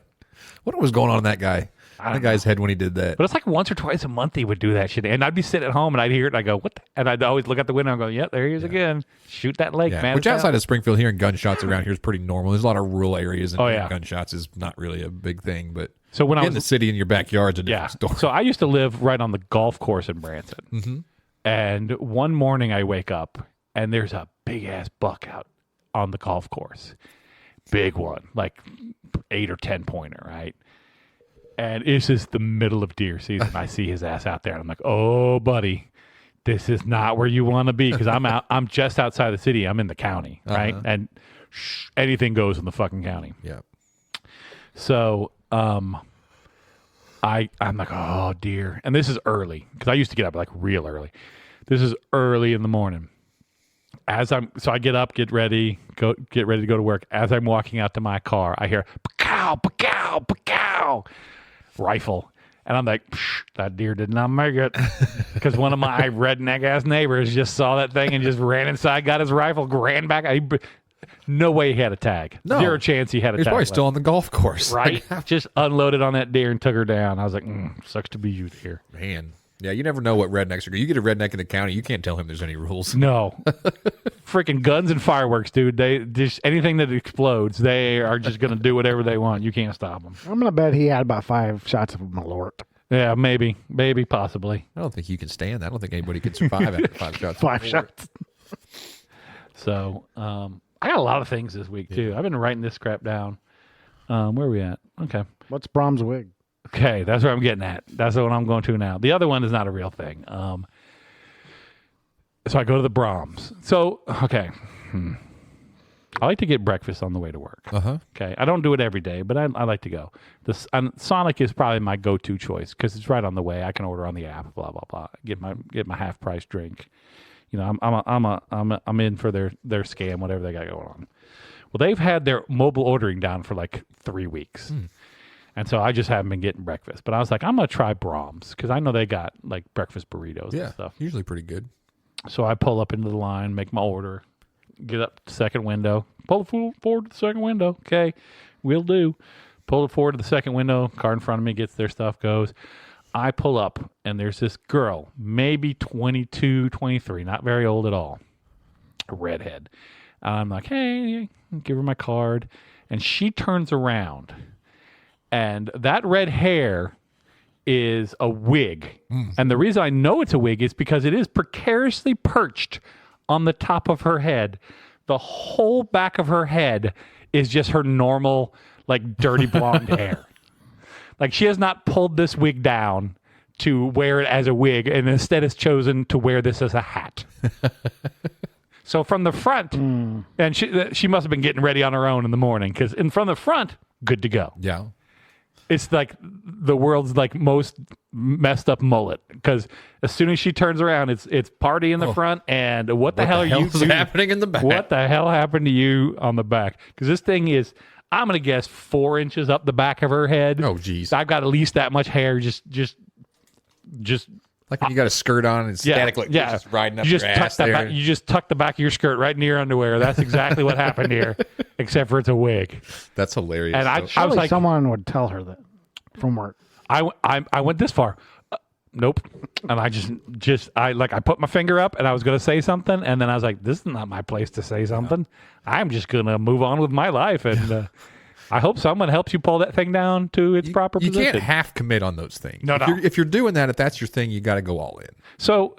What was going on in that guy? That guy's head when he did that. But it's like once or twice a month he would do that shit. And I'd be sitting at home and I'd hear it and I'd go, what? And I'd always look out the window and go, yep, there he is again. Shoot that lake, man. Which outside of Springfield, hearing gunshots around here is pretty normal. There's a lot of rural areas and yeah. gunshots is not really a big thing. But so when I was in the city in your backyard's a different story. So I used to live right on the golf course in Branson. Mm-hmm. And one morning I wake up and there's a big ass buck out on the golf course. Big one, like 8 or 10 pointer, right? And it's just the middle of deer season. I see his ass out there, and I'm like, "Oh, buddy, this is not where you want to be." Because I'm just outside the city. I'm in the county, right? And anything goes in the fucking county. Yeah. So I'm like, oh dear. And this is early because I used to get up like real early. This is early in the morning. So I get up, get ready to go to work. As I'm walking out to my car, I hear "Pacow, pacow, pacow," rifle. And I'm like, that deer did not make it. Because one of my redneck ass neighbors just saw that thing and just ran inside, got his rifle, ran back. No way he had a tag. No. Zero chance he had a tag. He's probably left. still on the golf course. Right? Just unloaded on that deer and took her down. I was like, sucks to be you deer. Man. Yeah, you never know what rednecks are. You get a redneck in the county, you can't tell him there's any rules. No. Freaking guns and fireworks, dude. They just anything that explodes, they are just going to do whatever they want. You can't stop them. I'm going to bet he had about 5 shots of Malort. Yeah, maybe, possibly. I don't think you can stand that. I don't think anybody can survive after 5 shots. 5 shots. So, I got a lot of things this week, too. I've been writing this crap down. Where are we at? Okay. What's Brahms' wig? Okay, that's where I'm getting at. That's the one I'm going to now. The other one is not a real thing. So I go to the Brahms. So, okay. I like to get breakfast on the way to work. Uh-huh. Okay. I don't do it every day, but I like to go. Sonic is probably my go-to choice because it's right on the way. I can order on the app, blah, blah, blah. Get my half-price drink. You know, I'm in for their scam, whatever they got going on. Well, they've had their mobile ordering down for like 3 weeks. And so I just haven't been getting breakfast. But I was like, I'm going to try Brahms because I know they got like breakfast burritos and stuff. Usually pretty good. So I pull up into the line, make my order, get up to the second window, pull the food forward to the second window. Okay, will do. Pull it forward to the second window, car in front of me gets their stuff, goes. I pull up, and there's this girl, maybe 22, 23, not very old at all, a redhead. I'm like, hey, give her my card. And she turns around. And that red hair is a wig. And the reason I know it's a wig is because it is precariously perched on the top of her head. The whole back of her head is just her normal, like, dirty blonde hair. Like, she has not pulled this wig down to wear it as a wig and instead has chosen to wear this as a hat. So from the front, and she must have been getting ready on her own in the morning because from the front, good to go. Yeah. It's like the world's like most messed up mullet because as soon as she turns around, it's party in the front and what the hell are you doing? Happening in the back? What the hell happened to you on the back? Because this thing is, I'm gonna guess 4 inches up the back of her head. Oh, geez. I've got at least that much hair. Just like when you got a skirt on and static, like just riding up your ass there. You just tuck the back of your skirt right into your underwear. That's exactly what happened here, except for it's a wig. That's hilarious. And I was like, someone would tell her that from work. I went this far. Nope. And I I put my finger up and I was going to say something. And then I was like, this is not my place to say something. I'm just going to move on with my life. And I hope someone helps you pull that thing down to its proper position. You can't half commit on those things. No. If you're doing that, if that's your thing, you got to go all in. So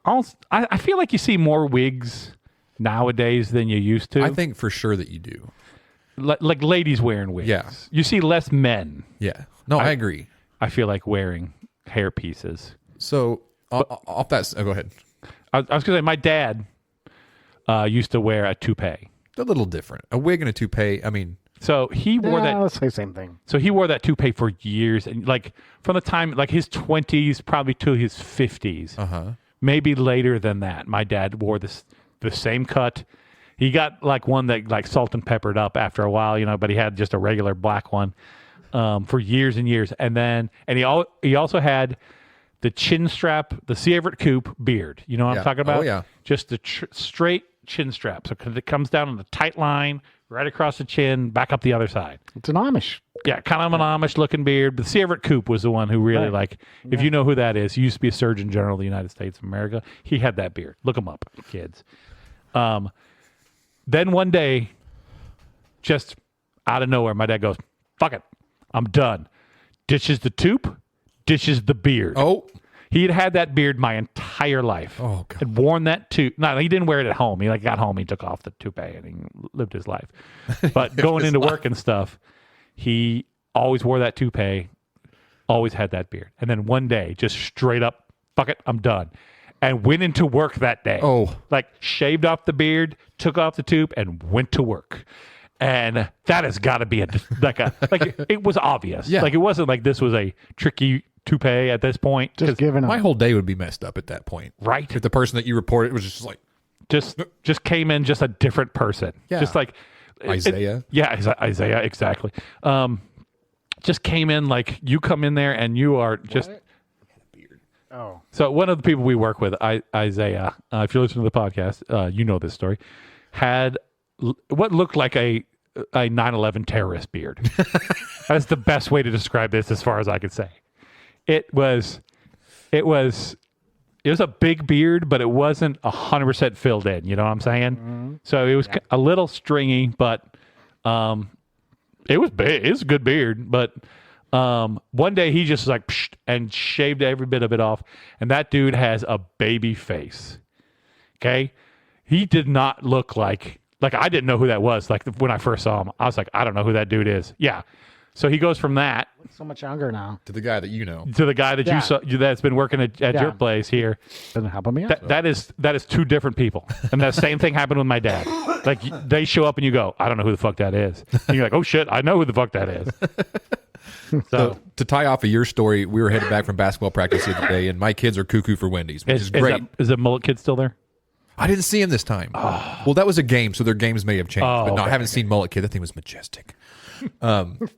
I feel like you see more wigs nowadays than you used to. I think for sure that you do. Like ladies wearing wigs. Yeah. You see less men. Yeah. No, I agree. I feel like wearing hair pieces. So off that, go ahead. I was going to say my dad used to wear a toupee. They're a little different. A wig and a toupee. I mean, so he wore that. Let's say same thing. So he wore that toupee for years, and like from the time like his 20s, probably to his 50s, maybe later than that. My dad wore the same cut. He got like one that like salt and peppered up after a while, but he had just a regular black one for years and years, and he also had the chin strap, the C. Everett Coupe beard. You know what I'm talking about? Oh yeah, just the straight chin strap. So it comes down in a tight line. Right across the chin, back up the other side. It's an Amish. Yeah, kind of an Amish-looking beard. But C. Everett Coupe was the one who really, if you know who that is, he used to be a Surgeon General of the United States of America. He had that beard. Look him up, kids. Then one day, just out of nowhere, my dad goes, fuck it, I'm done. Ditches the toupee, ditches the beard. Oh. He had that beard my entire life. Oh, God. Had worn that toupee. No, he didn't wear it at home. He got home, he took off the toupee, and he lived his life. But going into work and stuff, he always wore that toupee, always had that beard. And then one day, just straight up, fuck it, I'm done. And went into work that day. Oh. Like, shaved off the beard, took off the toupee, and went to work. And that has got to be like it was obvious. Yeah. Like it wasn't like this was a tricky toupee at this point. Just giving up. My whole day would be messed up at that point. Right. If the person that you reported was just like just came in just a different person. Yeah. Just like Isaiah. Isaiah, exactly. Just came in like you come in there and you are just. Oh, So one of the people we work with, Isaiah, if you listen to the podcast, you know this story, had what looked like a 9/11 terrorist beard. That's the best way to describe this, as far as I could say. It was a big beard, but it wasn't 100% filled in. You know what I'm saying? Mm-hmm. So it was a little stringy, but it was big. It was a good beard, but. One day he just was like psh, and shaved every bit of it off, and that dude has a baby face. Okay, he did not look like I didn't know who that was. Like when I first saw him, I was like, I don't know who that dude is. Yeah, so he goes from that so much younger now. To the guy that you know. to the guy that you saw that's been working at your place here. Doesn't help me out. That is two different people, and that same thing happened with my dad. Like they show up and you go, I don't know who the fuck that is. And you're like, oh shit, I know who the fuck that is. So to tie off of your story, we were headed back from basketball practice the other day, and my kids are cuckoo for Wendy's, which is great. Is that mullet kid still there? I didn't see him this time. Oh. Well, that was a game, so their games may have changed. But no, I haven't seen mullet kid. That thing was majestic.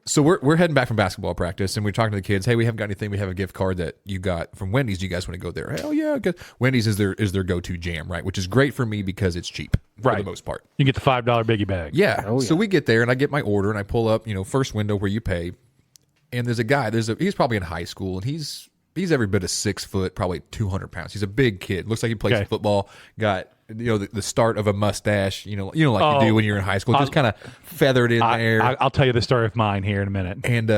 So we're heading back from basketball practice, and we're talking to the kids. Hey, we haven't got anything. We have a gift card that you got from Wendy's. Do you guys want to go there? Hell yeah! Wendy's is their go-to jam, right? Which is great for me because it's cheap for the most part. You get the $5 biggie bag. Yeah. Oh, yeah. So we get there, and I get my order, and I pull up, first window where you pay. And there's a guy. He's probably in high school, and he's every bit of 6 foot, probably 200 pounds. He's a big kid. Looks like he plays football. Got the start of a mustache. You do when you're in high school. Just kind of feathered in there. I'll tell you the story of mine here in a minute. And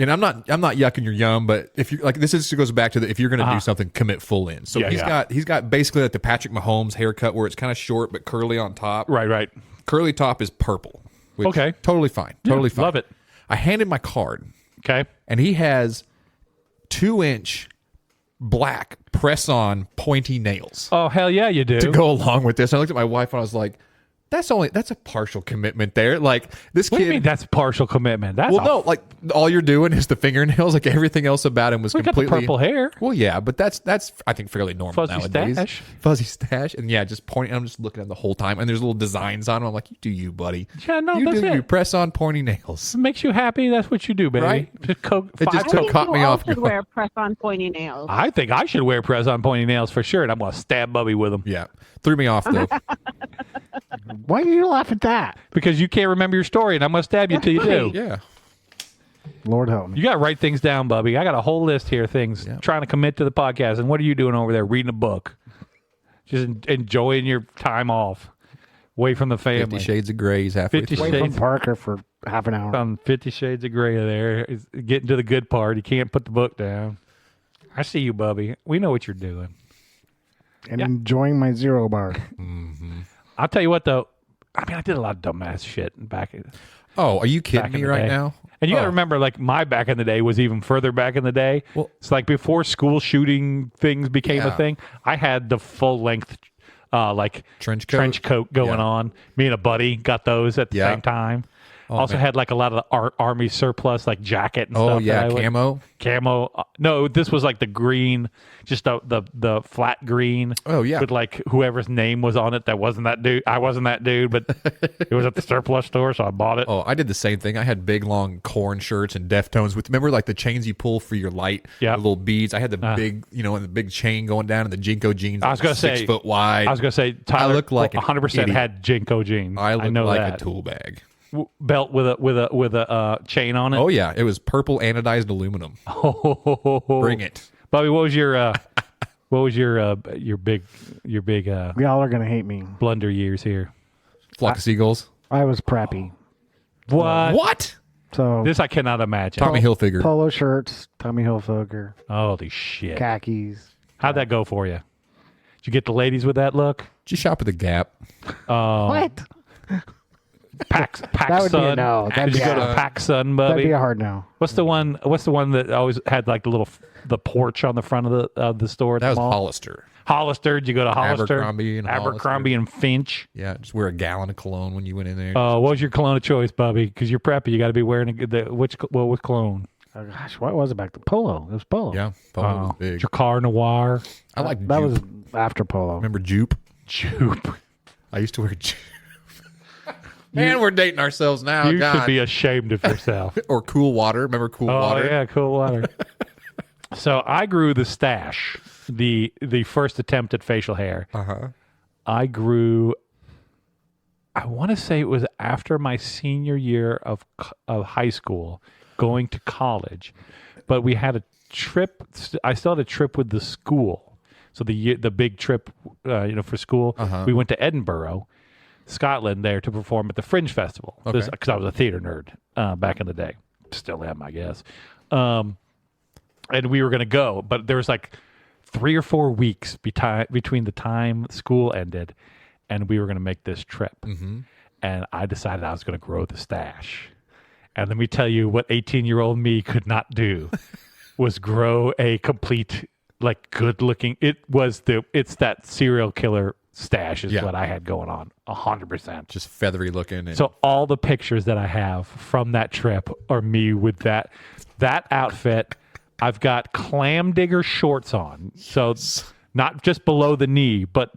I'm not yucking your yum, but if you like, this goes back to if you're going to do something, commit full in. So he's got basically like the Patrick Mahomes haircut where it's kind of short but curly on top. Right. Curly top is purple. Which, okay. Totally fine. Totally fine. Love it. I handed my card. Okay. And he has 2-inch black press-on pointy nails. Oh, hell yeah, you do. To go along with this. I looked at my wife and I was like, that's a partial commitment there. Like this what kid. Do you mean that's partial commitment? No, like all you're doing is the fingernails. Like everything else about him was completely got the purple hair. Well, yeah, but that's I think fairly normal nowadays. Fuzzy stash, and yeah, just pointing. I'm just looking at him the whole time, and there's little designs on him. I'm like, you do you, buddy. Yeah, no, you that's do it. you. Press on pointy nails. It makes you happy. That's what you do, baby. Right? It just caught me off. Should wear press-on pointy nails. I think I should wear press-on pointy nails for sure, and I'm gonna stab Bubby with them. Yeah, threw me off though. Why do you laugh at that? Because you can't remember your story, and I'm going to stab you till you do. Yeah. Lord help me. You got to write things down, Bubby. I got a whole list here of things trying to commit to the podcast. And what are you doing over there? Reading a book. Just enjoying your time off. Away from the family. 50 Shades of Grey is halfway 50 through. Away from Parker for half an hour. On 50 Shades of Grey there. It's getting to the good part. You can't put the book down. I see you, Bubby. We know what you're doing. And enjoying my zero bar. Mm-hmm. I'll tell you what, though. I mean, I did a lot of dumbass shit back. Oh, are you kidding me right now? And you got to remember, like, my back in the day was even further back in the day. Well, it's like before school shooting things became a thing. I had the full length, trench coat going on. Me and a buddy got those at the same time. Also had like a lot of the army surplus, like jacket and stuff. Oh yeah, camo. No, this was like the green, just the flat green. Oh yeah, with like whoever's name was on it. That wasn't that dude. I wasn't that dude, but it was at the surplus store, so I bought it. Oh, I did the same thing. I had big long corn shirts and Deftones with. Remember like the chains you pull for your light, the little beads. I had the big, and the big chain going down, and the Jinko jeans. I was gonna say 6 foot wide. I was gonna say Tyler looked like 100% had Jinko jeans. I looked know like that. a tool bag. Belt with a chain on it. Oh yeah, it was purple anodized aluminum. Bring it, Bobby. What was your big Y'all are gonna hate me. blunder years here? Flock of seagulls. I was preppy. What? So This I cannot imagine. Tommy Hilfiger. Polo shirts, Tommy Hilfiger, Holy shit! khakis. How'd that go for you? Did you get the ladies with that look? Did you shop at the Gap? What? Pac That would be a Sun. no. Did you go to Pac Sun, That'd Bubby? be a hard no. What's the one that always had like the porch on the front of the store? At That the was mall? Hollister. Hollister. Did you go to Hollister? Abercrombie and Finch. Yeah, just wear a gallon of cologne when you went in there. What was your cologne of choice, Bubby? Because you're preppy. You got to be wearing what was cologne? Oh, gosh, what was it back to Polo? It was Polo. Yeah, Polo was big. Jacquard Noir. I like that. Jupe. Was after Polo. Remember Jupe? Jupe. I used to wear Jupe. Man, we're dating ourselves now. You God. should be ashamed of yourself. Or Cool Water. Remember Cool Water? Oh, yeah, Cool Water. So I grew the stash, the first attempt at facial hair. Uh-huh. I grew, I want to say it was after my senior year of high school, going to college. But we had a trip. I still had a trip with the school. So the big trip, for school. Uh-huh. We went to Edinburgh, Scotland, there to perform at the Fringe Festival. Okay. Because I was a theater nerd back in the day. Still am, I guess. And we were going to go, but there was like 3 or 4 weeks between the time school ended and we were going to make this trip. Mm-hmm. And I decided I was going to grow the stash. And let me tell you what 18-year-old me could not do was grow a complete, like, good-looking. It's that serial killer stash is what I had going on, 100%. Just feathery looking. And... So all the pictures that I have from that trip are me with that outfit. I've got clam digger shorts on, so not just below the knee, but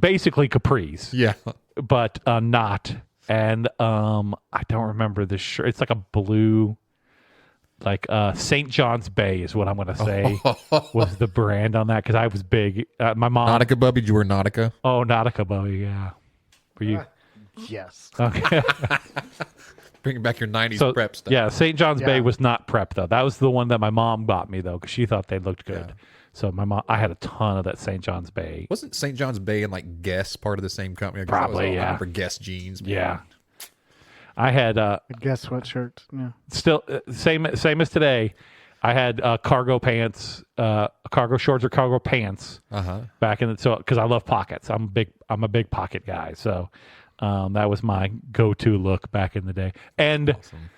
basically capris. Yeah, but not. And I don't remember the shirt. It's like a blue, like St. John's Bay is what I'm going to say was the brand on that because I was big. My mom. Nautica Bubby. Did you wear Nautica? Oh, Nautica Bubby. Yeah. Were you? Yes. Okay. Bringing back your 90s prep stuff. Yeah, St. John's Bay was not prep, though. That was the one that my mom bought me, though, because she thought they looked good. Yeah. So I had a ton of that St. John's Bay. Wasn't St. John's Bay and like Guess part of the same company? Probably, yeah. I remember Guess jeans. Man. Yeah. I had... Guess sweatshirts, yeah. Still, same as today. I had cargo pants, cargo shorts or cargo pants back in the... Because I love pockets. I'm a big pocket guy, so... that was my go-to look back in the day. And awesome.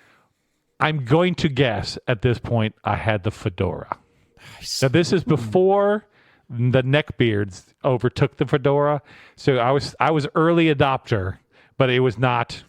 I'm going to guess at this point I had the fedora. Nice. Now, this is before the neckbeards overtook the fedora. So I was early adopter, but it was not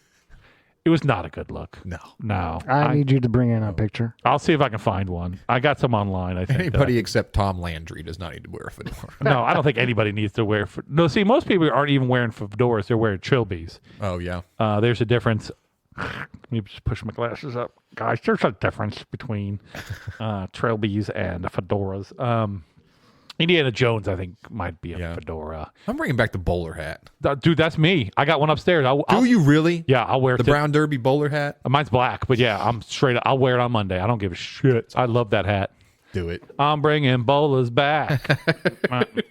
a good look. No. I need you to bring in a picture. I'll see if I can find one. I got some online, I think. Anybody except Tom Landry does not need to wear a fedora. No, I don't think anybody needs to wear... No, see, most people aren't even wearing fedoras. They're wearing trilbies. Oh, yeah. There's a difference. Let me just push my glasses up. Guys, there's a difference between trilbies and fedoras. Indiana Jones, I think, might be a fedora. I'm bringing back the bowler hat. Dude, that's me. I got one upstairs. Do you really? Yeah, I'll wear the brown derby bowler hat. Mine's black, but yeah, I'm straight up. I'll wear it on Monday. I don't give a shit. I love that hat. Do it. I'm bringing bowlers back.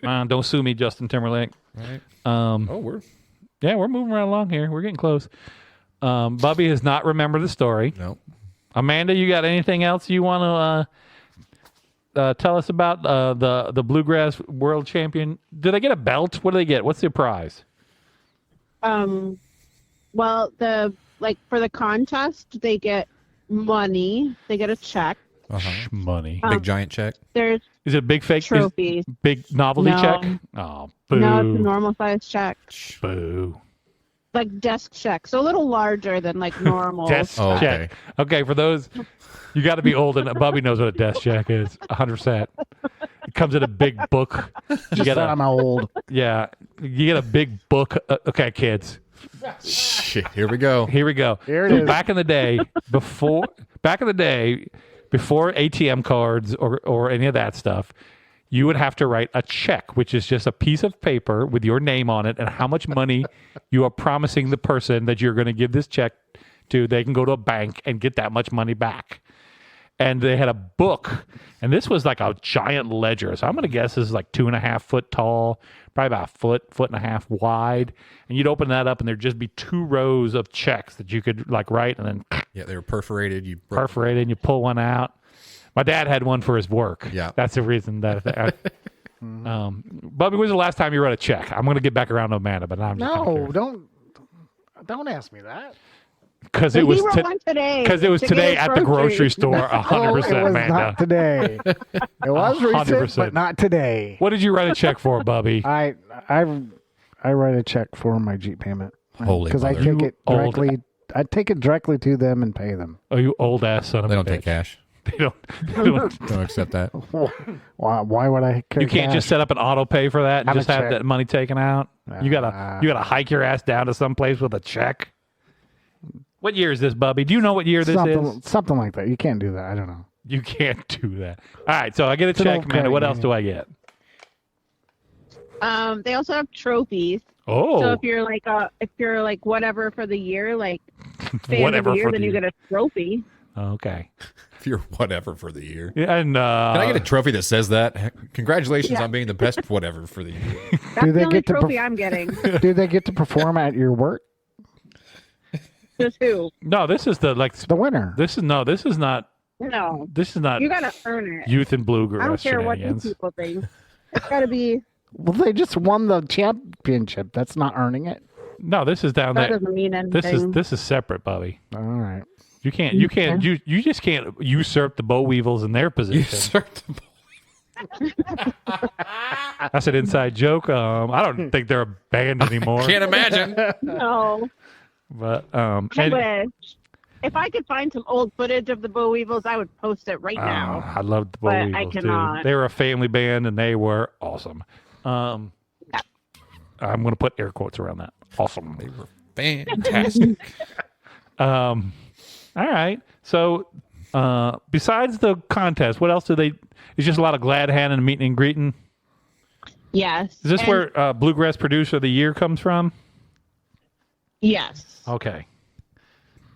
Don't sue me, Justin Timberlake. Right. We're moving right along here. We're getting close. Bubby has not remembered the story. No. Amanda, you got anything else you want to tell us about the bluegrass world champion? Do they get a belt? What do they get? What's their prize? Well, for the contest, they get money. They get a check. Money. Big giant check. There's Is it a big fake trophies. Big novelty check? Oh, boo. No, it's a normal size check. Boo. Like desk check, so a little larger than like normal. Desk check. Okay, for those, you got to be old, and Bubby knows what a desk check is. 100%. It comes in a big book. I'm old. Yeah, you get a big book. Okay, kids. Shit, here we go. Here it is. Back in the day, before ATM cards or any of that stuff, you would have to write a check, which is just a piece of paper with your name on it and how much money you are promising the person that you're going to give this check to. They can go to a bank and get that much money back. And they had a book, and this was like a giant ledger. So I'm going to guess this is like 2.5 foot tall, probably about a foot and a half wide. And you'd open that up, and there'd just be 2 rows of checks that you could like write, and then they were perforated. You and you pull one out. My dad had one for his work. Yeah, that's the reason that. Bubby, when was the last time you wrote a check? I'm going to get back around to Amanda, but I'm just don't ask me that. Because But it was he wrote one today. because it was to today get at the grocery groceries. store. No, 100%, it was Amanda. not today. It was recent, 100%. but not today. What did you write a check for, Bubby? I write a check for my Jeep payment Holy because I mother. take You it directly. I take it directly to them and pay them. Oh, you old ass son of They a don't bitch. take cash. They don't. Don't accept that. Why would I? You can't just set up an auto pay for that and Have a just have check. that money taken out. You gotta hike your ass down to some place with a check. What year is this, Bubby? Do you know what year this is? something like that. You can't do that. I don't know. You can't do that. All right, so I get a an check, old Amanda. What credit else do I get? They also have trophies. Oh, So if you're like whatever for the year, like fan Whatever of the year, for then the you year. get a trophy. okay. If you're whatever for the year. Yeah, and Can I get a trophy that says that? Congratulations on being the best whatever for the year. That's they the only get to trophy I'm getting. Do they get to perform at your work? Just who? no, this is the The winner. This is not. No, This is not you gotta earn it. youth and bluegrass I don't care what you shenanigans. people think. It's gotta be. Well, they just won the championship. That's not earning it. No, this is down That there. doesn't mean anything. This is separate, Bubby. All right. You just can't usurp the boll weevils in their You position. start to That's an inside joke. I don't think they're a band anymore. Can't imagine. No, But I and- wish. If I could find some old footage of the Bow Weevils, I would post it right now. I loved the boll But I weevils too. cannot. They were a family band and they were awesome. I'm going to put air quotes around that. Awesome. They were fantastic. All right. So, besides the contest, what else do they? It's just a lot of glad hand and meeting and greeting. Yes. Is this And- where Bluegrass Producer of the Year comes from? Yes. Okay.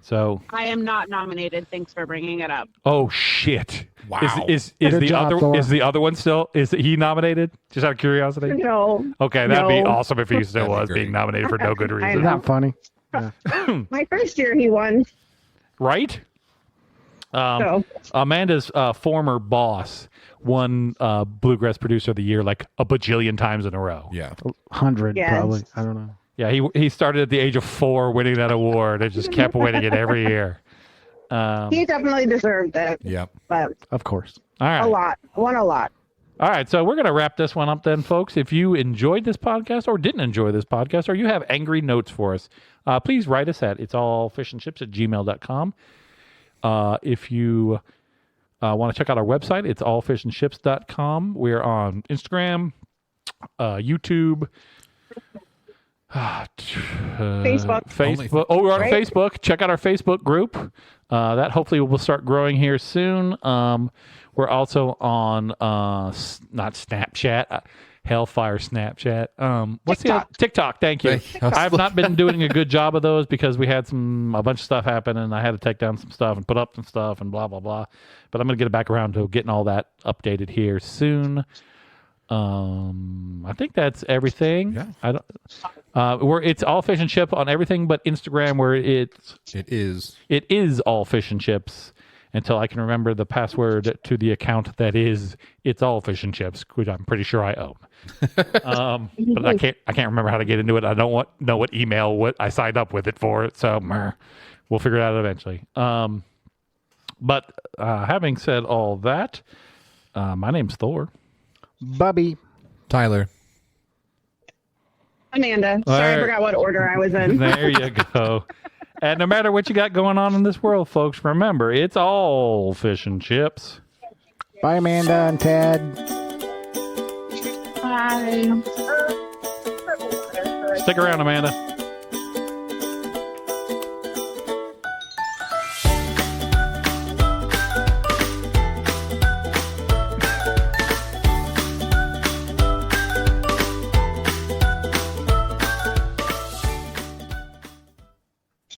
So, I am not nominated. Thanks for bringing it up. oh shit! Wow. Is Good the job, other Thor. is the other one still? Is he nominated? Just out of curiosity. No. Okay, that'd be No. awesome if he still That'd be was being great. nominated for no good I reason. Isn't that funny? My first year he won. Right? So Amanda's former boss won Bluegrass Producer of the Year like a bajillion times in a row. Yeah. 100 Yes. probably. I don't know. Yeah, he started at the age of 4 winning that award and just kept winning it every year. he definitely deserved it. Yeah. But Of course. All right. a lot. Won a lot. All right, so we're going to wrap this one up then, folks. If you enjoyed this podcast or didn't enjoy this podcast or you have angry notes for us, please write us at itsallfishandships@gmail.com. If you want to check out our website, it's allfishandships.com. We're on Instagram, YouTube, Facebook. Facebook. Oh, we're on Right? Facebook. Check out our Facebook group. That hopefully will start growing here soon. We're also on not Snapchat, Hellfire Snapchat. What's TikTok. the TikTok? Thank you. I've not been doing a good job of those because we had a bunch of stuff happen and I had to take down some stuff and put up some stuff and blah blah blah. But I'm gonna get it back around to getting all that updated here soon. I think that's everything. Yeah. I don't. It's all fish and chip on everything but Instagram, where It is. it is all fish and chips until I can remember the password to the account that is it's all fish and chips, which I'm pretty sure I own. But I can't remember how to get into it. I don't know what email I signed up with it for. So we'll figure it out eventually. But having said all that, my name's Thor. Bubby. Tyler. Amanda. All Sorry, right. I forgot what order I was in. There you go. And no matter what you got going on in this world, folks, remember, it's all fish and chips. Bye, Amanda and Ted. Bye. Stick around, Amanda.